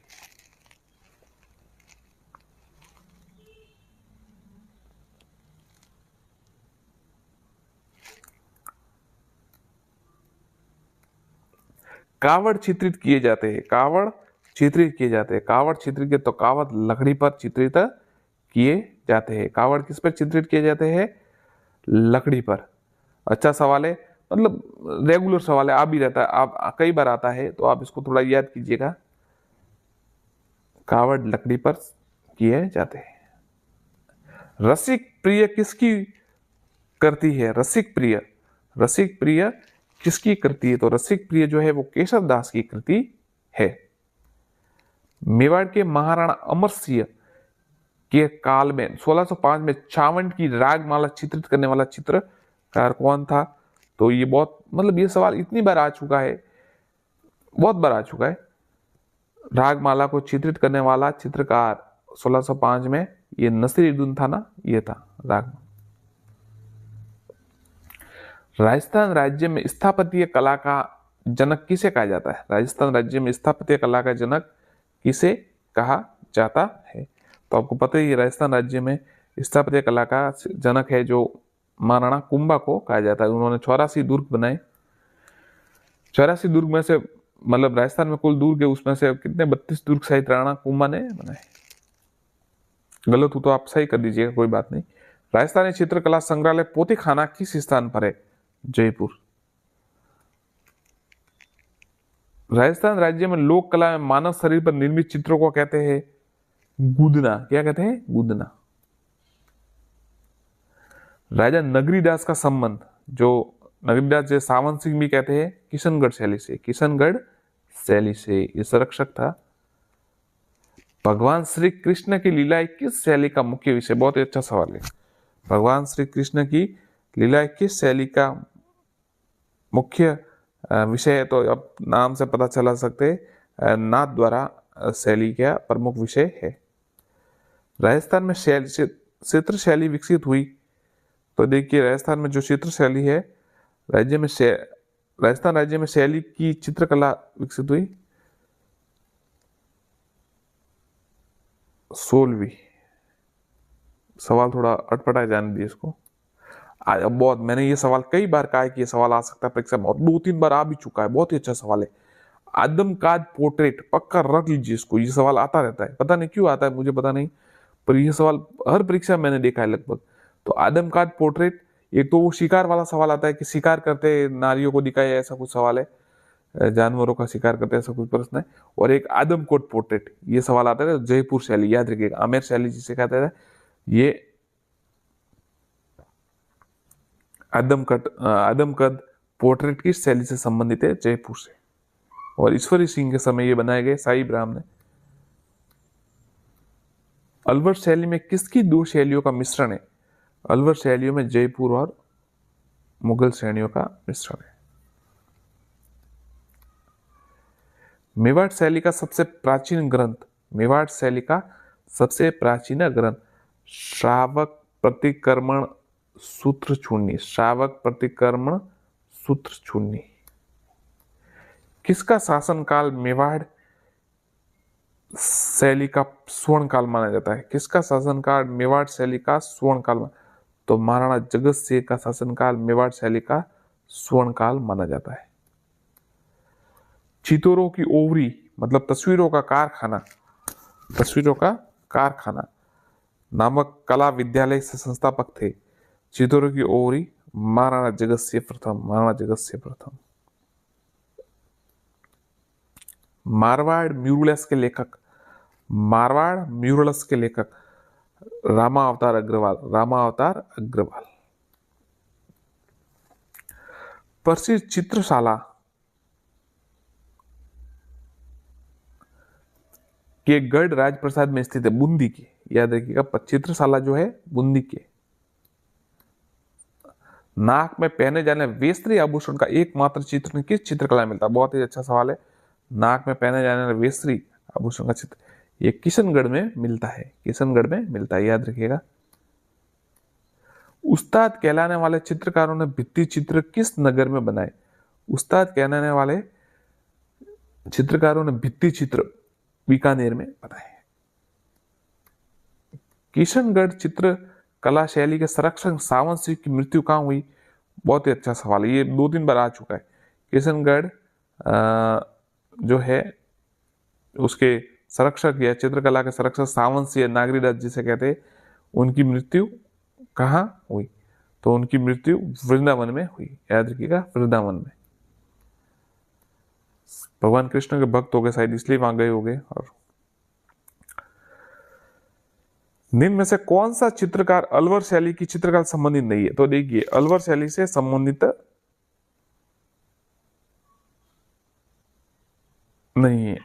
कावड़ चित्रित किए जाते हैं, कावड़ चित्रित किए जाते हैं। कावड़ चित्रित किए तो कावड़ लकड़ी पर चित्रित किए जाते हैं। कावड़ किस पर चित्रित किए जाते हैं? लकड़ी पर। अच्छा सवाल है, मतलब रेगुलर सवाल है, आ भी रहता है, आप कई बार आता है, तो आप इसको थोड़ा याद कीजिएगा। कावड़ लकड़ी पर किए जाते हैं। रसिक प्रिय किसकी करती है? रसिक प्रिय, रसिक प्रिय किसकी कृति है? तो रसिक प्रिय जो है वो केशव दास की कृति है। मेवाड़ के महाराणा अमर सिंह के काल में 1605 में चावंड की रागमाला चित्रित करने वाला चित्रकार कौन था? तो ये बहुत मतलब ये सवाल इतनी बार आ चुका है, बहुत बार आ चुका है। रागमाला को चित्रित करने वाला चित्रकार 1605 में ये नसीरुद्दीन था ना, ये था राग। राजस्थान राज्य में स्थापत्य कला का जनक किसे कहा जाता है? राजस्थान राज्य में स्थापत्य कला का जनक किसे कहा जाता है? तो आपको पता ही है, राजस्थान राज्य में स्थापत्य कला का जनक है जो महाराणा कुंभा को कहा जाता है। उन्होंने 84 दुर्ग बनाए। 84 दुर्ग में से मतलब राजस्थान में कुल दुर्ग है, उसमें से कितने 32 दुर्ग शायद राणा कुंभा ने बनाए। गलत हो तो आप सही कर दीजिएगा, कोई बात नहीं। राजस्थानी चित्रकला संग्रहालय पोथीखाना किस स्थान पर है? जयपुर। राजस्थान राज्य में लोक कला में मानव शरीर पर निर्मित चित्रों को कहते हैं गुदना। क्या कहते हैं? गुदना। राजा नगरीदास का संबंध, जो नगरीदास जो सावन सिंह भी कहते हैं, किशनगढ़ शैली से, किशनगढ़ शैली से ये संरक्षक था। भगवान श्री कृष्ण की लीलाएं किस शैली का मुख्य विषय? बहुत ही अच्छा सवाल है। भगवान श्री कृष्ण की लीलाएं किस शैली का मुख्य विषय है? तो अब नाम से पता चला सकते नाथ द्वारा शैली का प्रमुख विषय है। राजस्थान में चित्र शैली विकसित हुई, तो देखिए राजस्थान में जो चित्र शैली है, राजस्थान राज्य में शैली की चित्रकला विकसित हुई 16वीं। सवाल थोड़ा अटपटा है, जाने दिए इसको। अब बहुत मैंने ये सवाल कई बार कहा है कि ये सवाल आ सकता है परीक्षा में, और 2-3 बार आ भी चुका है। बहुत ही अच्छा सवाल है। आदमकद पोर्ट्रेट, पक्का रख लीजिए इसको, ये सवाल आता रहता है, पता नहीं क्यों आता है, मुझे पता नहीं, पर यह सवाल हर परीक्षा में मैंने देखा है लगभग। तो आदमकद पोर्ट्रेट, एक तो वो शिकार वाला सवाल आता है कि शिकार करते नारियों को दिखाया, ऐसा कुछ सवाल है, जानवरों का शिकार करते ऐसा कुछ प्रश्न है। और एक आदमकद पोर्ट्रेट, ये सवाल आता है। जयपुर शैली याद रखिएगा, आमेर शैली जिसे कहते हैं, ये आदमकद पोर्ट्रेट की शैली से संबंधित है, जयपुर से। और ईश्वरी सिंह के समय ये बनाए गए साई ब्राह्म ने। अलवर शैली में किसकी दो शैलियों का मिश्रण है? अलवर शैलियों में जयपुर और मुगल शैलियों का मिश्रण है। मेवाड़ शैली का सबसे प्राचीन ग्रंथ, मेवाड़ शैली का सबसे प्राचीन ग्रंथ श्रावक प्रतिक्रमण सूत्र चूर्णी, श्रावक प्रतिक्रमण सूत्र चूर्णी। किसका शासनकाल मेवाड़ शैली का स्वर्ण काल माना जाता है? किसका शासनकाल मेवाड़ शैली का स्वर्ण काल? तो महाराणा जगत सिंह का शासनकाल मेवाड़ शैली का स्वर्ण काल माना जाता है। चितौरों की ओवरी मतलब तस्वीरों का कारखाना, तस्वीरों का कारखाना नामक कला विद्यालय से संस्थापक थे चितौरों की ओवरी महाराणा जगत सिंह प्रथम, महाराणा जगत सिंह प्रथम। मारवाड़ म्यूरल्स के लेखक, मारवाड़ म्यूरल्स के लेखक रामा अवतार अग्रवाल, रामा अवतार अग्रवाल। प्रसिद्ध चित्रशाला के गढ़ राजप्रसाद में स्थित है, बूंदी की, याद रखिएगा। चित्रशाला जो है बूंदी के। नाक में पहने जाने वेस्त्री आभूषण का एकमात्र चित्र किस चित्रकला में मिलता है? बहुत ही अच्छा सवाल है। नाक में पहने जाने वाले वेस्त्री आभूषण का चित्र ये किशनगढ़ में मिलता है, किशनगढ़ में मिलता है, याद रखिएगा। उस्ताद कहलाने वाले चित्रकारों ने भित्ति चित्र किस नगर में बनाए? उस्ताद कहलाने वाले चित्रकारों ने भित्ति चित्र बीकानेर में बनाए। किशनगढ़ चित्र कला शैली के संरक्षक सावंत सिंह की मृत्यु कहाँ हुई? बहुत ही अच्छा सवाल है, ये 2-3 बार आ चुका है। किशनगढ़ जो है उसके संरक्षक या चित्रकला के संरक्षक सावंत सिंह नागरीदास जिसे कहते हैं, उनकी मृत्यु कहाँ हुई? तो उनकी मृत्यु वृंदावन में हुई, याद रखिएगा, वृंदावन में। भगवान कृष्ण के भक्त हो गए शायद, इसलिए वहां गए हो गए। और निम्न में से कौन सा चित्रकार अलवर शैली की चित्रकला संबंधित नहीं है? तो देखिए, अलवर शैली से संबंधित नहीं है।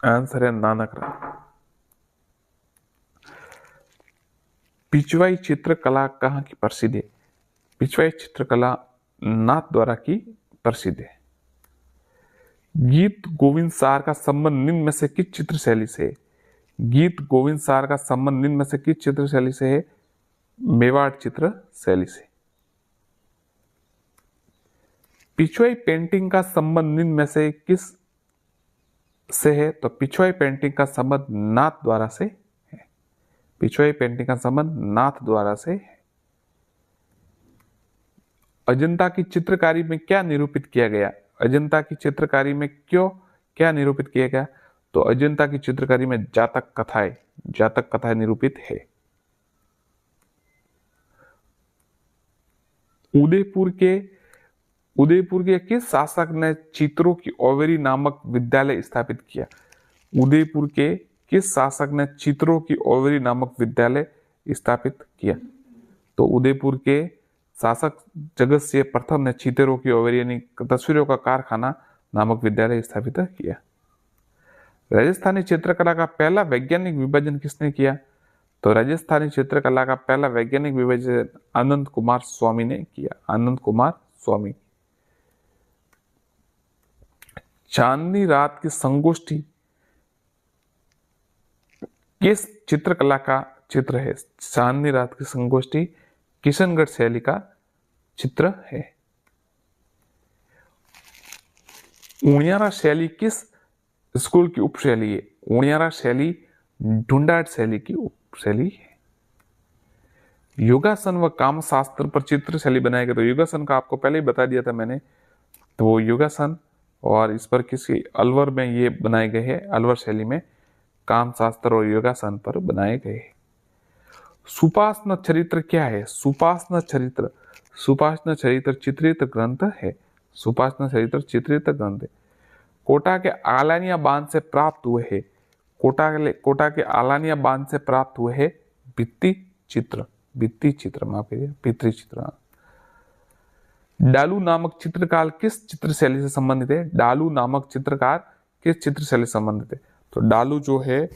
आंसर है नानक राम। पिछवाई चित्रकला कहाँ की प्रसिद्ध है? पिछवाई चित्रकला नाथद्वारा की प्रसिद्ध है। गीत गोविंद सार का संबंध निम्न में से किस चित्र शैली से है? गीत गोविंद सार का संबंध निम्न में से किस चित्र शैली से है? मेवाड़ चित्र शैली से। पिछवाई पेंटिंग का संबंध निम्न में से किस से है? तो पिछवाई पेंटिंग का संबंध नाथ द्वारा से है। पिछवाई पेंटिंग का संबंध नाथ द्वारा से है। अजंता की चित्रकारी में क्या निरूपित किया गया? अजंता की चित्रकारी में क्या निरूपित किया गया? तो अजंता की चित्रकारी में जातक कथाएं निरूपित है। उदयपुर के किस शासक ने चित्रों की ओवेरी नामक विद्यालय स्थापित किया? उदयपुर के किस शासक ने चित्रों की ओवेरी नामक विद्यालय स्थापित किया? तो उदयपुर के शासक जगत सिंह प्रथम ने चित्रों की ओवेरी यानी तस्वीरों का कारखाना नामक विद्यालय स्थापित किया। राजस्थानी चित्रकला का पहला वैज्ञानिक विभाजन किसने किया? तो राजस्थानी चित्रकला का पहला वैज्ञानिक विभाजन आनंद कुमार स्वामी ने किया। आनंद कुमार स्वामी। चांदनी रात की संगोष्ठी किस चित्रकला का चित्र है? चांदनी रात की संगोष्ठी किशनगढ़ शैली का चित्र है। उणियारा शैली किस स्कूल की उपशैली है? उणियारा शैली ढूंढाट शैली की उपशैली है। योगासन व काम शास्त्र पर चित्र शैली बनाया गया। तो योगासन का आपको पहले ही बता दिया था मैंने, तो वो योगासन और इस पर किसी अलवर में ये बनाए गए हैं। अलवर शैली में काम शास्त्र और योगासन पर बनाए गए हैं। सुपासना चरित्र क्या है? सुपासना चरित्र चित्रित ग्रंथ है। सुपासना चरित्र चित्रित ग्रंथ है। कोटा के आलानिया बांध से प्राप्त हुए हैं। कोटा के आलानिया बांध से प्राप्त हुए हैं भित्ति चित्र माफ कीजिए, भित्ति चित्र। डालू नामक चित्रकार किस चित्र शैली से संबंधित है? डालू नामक चित्रकार किस चित्र शैली से संबंधित है? तो डालू जो है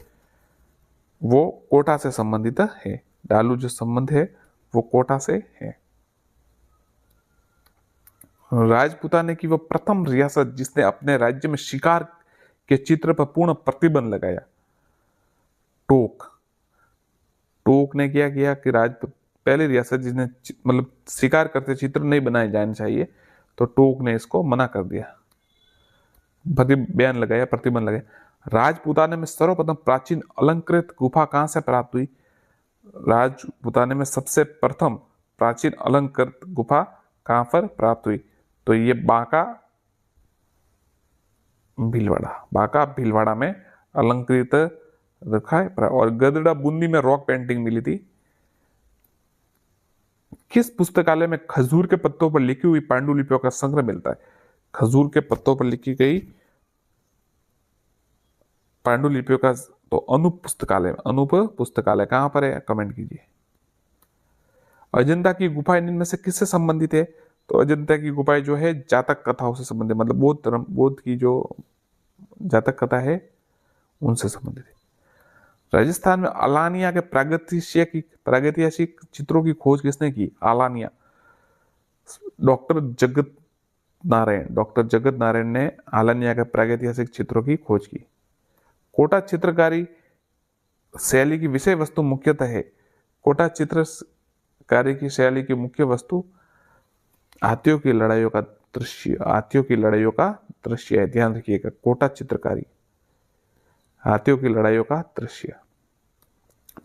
वो कोटा से संबंधित है। डालू जो संबंध है वो कोटा से है। राजपूताने की वह प्रथम रियासत जिसने अपने राज्य में शिकार के चित्र पर पूर्ण प्रतिबंध लगाया। टोक ने क्या किया कि राजपूत पहली रियासत जिसने मतलब शिकार करते चित्र नहीं बनाए जाने चाहिए, तो टोक ने इसको मना कर दिया, प्रतिबंध लगाया। राजपूताने में सर्वप्रथम प्राचीन अलंकृत गुफा कहां से प्राप्त हुई? राजपूताने में सबसे प्रथम प्राचीन अलंकृत गुफा कहां पर प्राप्त हुई? तो ये बांका भीलवाड़ा में अलंकृत रखा है। और गदड़ा बूंदी में रॉक पेंटिंग मिली थी। किस पुस्तकालय में खजूर के पत्तों पर लिखी हुई पांडुलिपियों का संग्रह मिलता है? खजूर के पत्तों पर लिखी गई पांडुलिपियों का तो अनूप पुस्तकालय कहां पर है? कमेंट कीजिए। अजंता की गुफाएं इनमें से किससे संबंधित है? तो अजंता की गुफाएं जो है जातक कथाओं से संबंधित, मतलब बौद्ध की जो जातक कथा है उनसे संबंधित है। राजस्थान में अलानिया के प्रागैतिहासिक चित्रों की खोज किसने की? अलानिया। डॉक्टर जगत नारायण ने अलानिया के प्रागैतिहासिक चित्रों की खोज की। कोटा चित्रकारी शैली की विषय वस्तु मुख्यतः है। कोटा चित्रकारी की शैली की मुख्य वस्तु हाथियों की लड़ाइयों का दृश्य है। ध्यान रखिएगा, कोटा चित्रकारी हाथियों की लड़ाइयों का दृश्य।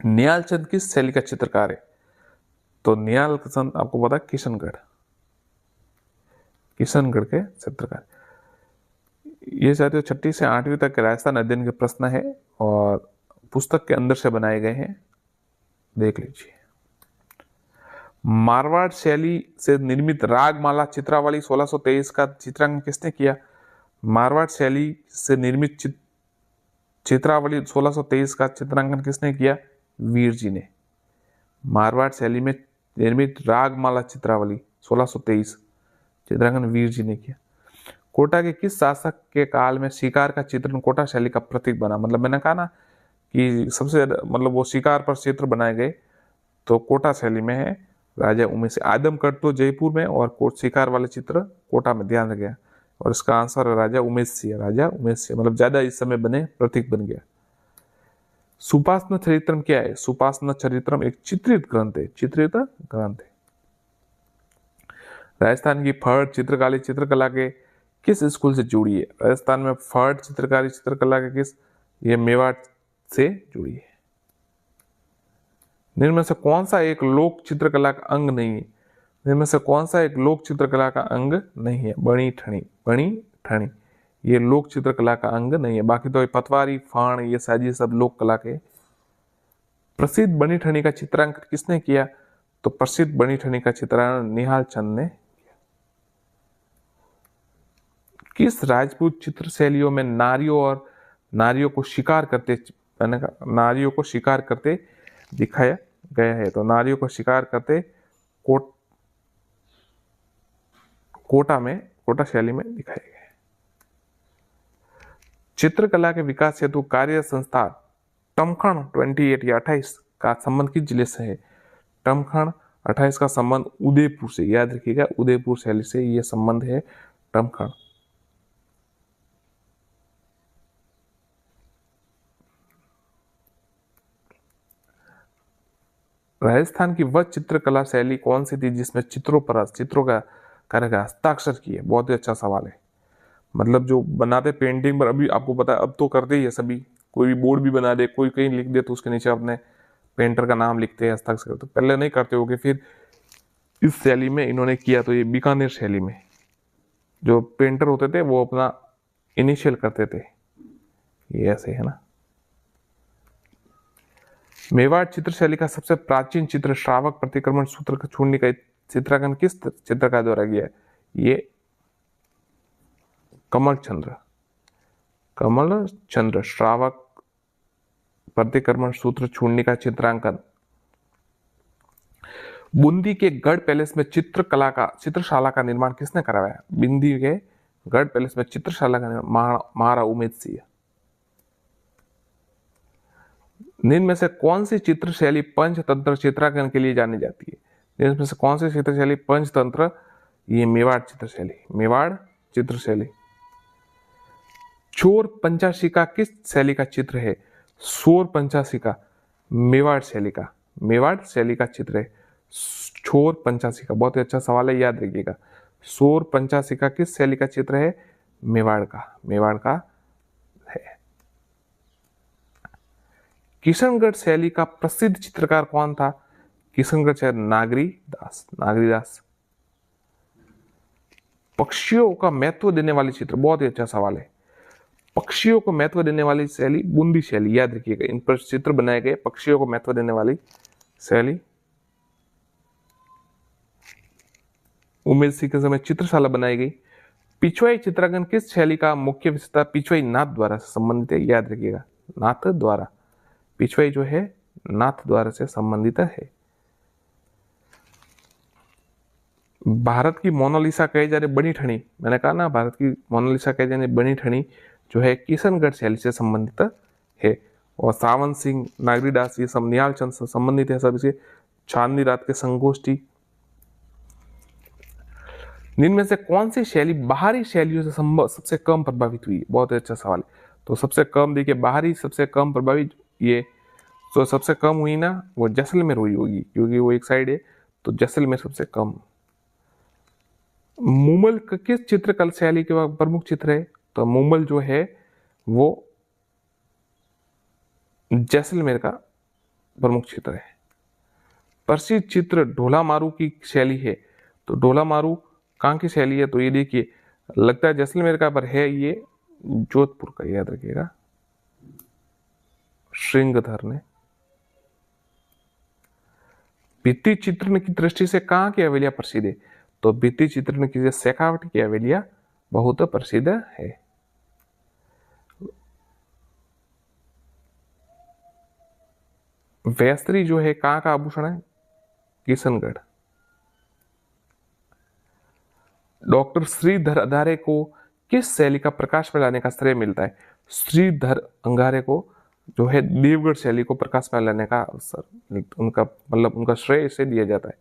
निहाल चंद किस शैली का चित्रकार है? तो निहाल चंद आपको पता है किशनगढ़ के चित्रकार। ये साथियों 6वीं से 8वीं तक के राजस्थान अध्ययन के प्रश्न है और पुस्तक के अंदर से बनाए गए हैं, देख लीजिए। मारवाड़ शैली से निर्मित रागमाला चित्रावली 1623 का चित्रांकन किसने किया? मारवाड़ शैली से निर्मित चित्रावली 1623 का चित्रांकन किसने किया? वीर जी ने। मारवाड़ शैली में निर्मित रागमाला चित्रावली 1623 चित्रांकन वीर जी ने किया। कोटा के किस शासक के काल में शिकार का चित्रण कोटा शैली का प्रतीक बना? मतलब मैंने कहा ना कि सबसे वो शिकार पर चित्र बनाए गए, तो कोटा शैली में है राजा उमेश सिंह। आदमगढ़ तो जयपुर में और शिकार वाले चित्र कोटा में, ध्यान रखिएगा। और इसका आंसर है राजा उमेश सिंह, मतलब ज्यादा इस समय बने प्रतीक बन गया। सुपासना चरित्रम क्या है? सुपासना चरित्रम एक चित्रित ग्रंथ है। राजस्थान की फर्ट चित्रकारी चित्रकला के किस स्कूल से जुड़ी है? राजस्थान में फर्ट चित्रकारी चित्रकला के किस, ये मेवाड़ से जुड़ी है। निम्न में से कौन सा एक लोक चित्रकला का अंग नहीं है? इनमें से कौन सा एक लोक चित्रकला का अंग नहीं है? बणी ठणी ये लोक चित्रकला का अंग नहीं है। बाकी तो पतवारी, फाण, ये साजी सब लोक कला के। प्रसिद्ध बणी ठणी का चित्रांकन किसने किया? तो प्रसिद्ध बणी ठणी का चित्रांकन निहाल चंद ने किया। किस राजपूत चित्र शैलियों में नारियों को शिकार करते दिखाया गया है? तो नारियों को शिकार करते कोटा शैली में दिखाया गया है। चित्रकला के विकास हेतु कार्य संस्था टमखण 28 या 28 का संबंध किस जिले से है? टमखण 28 का संबंध उदयपुर से, याद रखिएगा, उदयपुर शैली से यह संबंध है टमखण। राजस्थान की वह चित्रकला शैली कौन सी थी जिसमें चित्रों का कार्य का हस्ताक्षर किए? बहुत ही अच्छा सवाल है। मतलब जो बनाते पेंटिंग पर, अभी आपको पता है अब तो करते ही है सभी, कोई भी बोर्ड भी बना दे, कोई कहीं लिख दे तो उसके नीचे अपने पेंटर का नाम लिखते हैं, हस्ताक्षर करते। पहले नहीं करते होगे, फिर इस शैली में इन्होंने किया। तो ये बीकानेर शैली में जो पेंटर होते थे वो अपना इनिशियल करते थे, ये ऐसे है ना। मेवाड़ चित्र शैली का सबसे प्राचीन चित्र श्रावक प्रतिक्रमण सूत्र छोड़ने का चित्रांकन किस चित्रकार द्वारा किया है? ये कमल चंद्र श्रावक प्रतिक्रमण सूत्र छोड़ने का चित्रांकन। बूंदी के गढ़ पैलेस में चित्रशाला का निर्माण किसने करवाया? बूंदी के गढ़ पैलेस में चित्रशाला का निर्माण महाराजा उमेश सिंह। निम्न में से कौन सी चित्र शैली पंचतंत्र चित्रांकन के लिए जानी जाती है? निम्न में से कौन सी चित्र शैली पंचतंत्र? ये मेवाड़ चित्र शैली। चोर पंचाशिका किस शैली का चित्र है? शोर पंचाशिका मेवाड़ शैली का चित्र है। चोर पंचाशिका बहुत ही अच्छा सवाल है, याद रखिएगा। शोर पंचाशिका किस शैली का चित्र है? मेवाड़ का है। किशनगढ़ शैली का प्रसिद्ध चित्रकार कौन था? किशनगढ़ शैली नागरी दास। पक्षियों का महत्व देने वाली चित्र, बहुत ही अच्छा सवाल है। पक्षियों को महत्व देने वाली शैली बूंदी शैली, याद रखिएगा। इन पर चित्र बनाए गए पक्षियों को महत्व देने वाली शैली। उमेश सिंह के समय चित्रशाला बनाई गई। पिछवाई चित्रांकन किस शैली का मुख्य विशेषता? पिछवाई नाथ द्वारा से संबंधित है, याद रखिएगा। नाथ द्वारा, पिछवाई जो है नाथ द्वारा से संबंधित है। भारत की मोनालिसा कहे जा रहे बनी ठनी, मैंने कहा ना भारत की मोनालिसा कहे जाने बनी ठनी जो है किशनगढ़ शैली से संबंधित है। और सावन सिंह, नागरीदास, ये सब निहाल चंद से संबंधित है सब इसके। चांदनी रात के संगोष्ठी। इनमें से कौन सी शैली बाहरी शैलियों से सबसे कम प्रभावित हुई? बहुत अच्छा सवाल है। तो सबसे कम देखिए, बाहरी सबसे कम प्रभावित ये तो सबसे कम हुई ना, वो जैसलमेर हुई होगी, क्योंकि वो एक साइड है, तो जैसलमेर सबसे कम। मुमल किस चित्रकला शैली के प्रमुख चित्र है? तो मुमल जो है वो जैसलमेर का प्रमुख चित्र है। प्रसिद्ध चित्र ढोला मारू की शैली है। तो ढोला मारू कहाँ की शैली है? तो ये देखिए, लगता है जैसलमेर का, पर है ये जोधपुर का, याद रखिएगा, श्रृंगधर ने। भित्ति चित्रण की दृष्टि से कहाँ की हवेलियां प्रसिद्ध है? तो भित्ति चित्रण की शेखावटी की हवेलियां बहुत प्रसिद्ध है। वैस्त्री जो है कहाँ का आभूषण है? किशनगढ़। डॉक्टर श्रीधर अंगारे को किस शैली का प्रकाश में लाने का श्रेय मिलता है? श्रीधर अंगारे को जो है देवगढ़ शैली को प्रकाश में लाने का अवसर, उनका मतलब उनका श्रेय इसे दिया जाता है।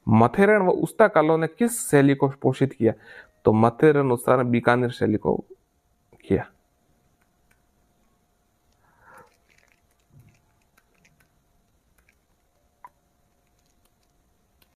मथेरन व उस्ता कालो ने किस शैली को पोषित किया? तो मथेरन उस्ता ने बीकानेर शैली को किया।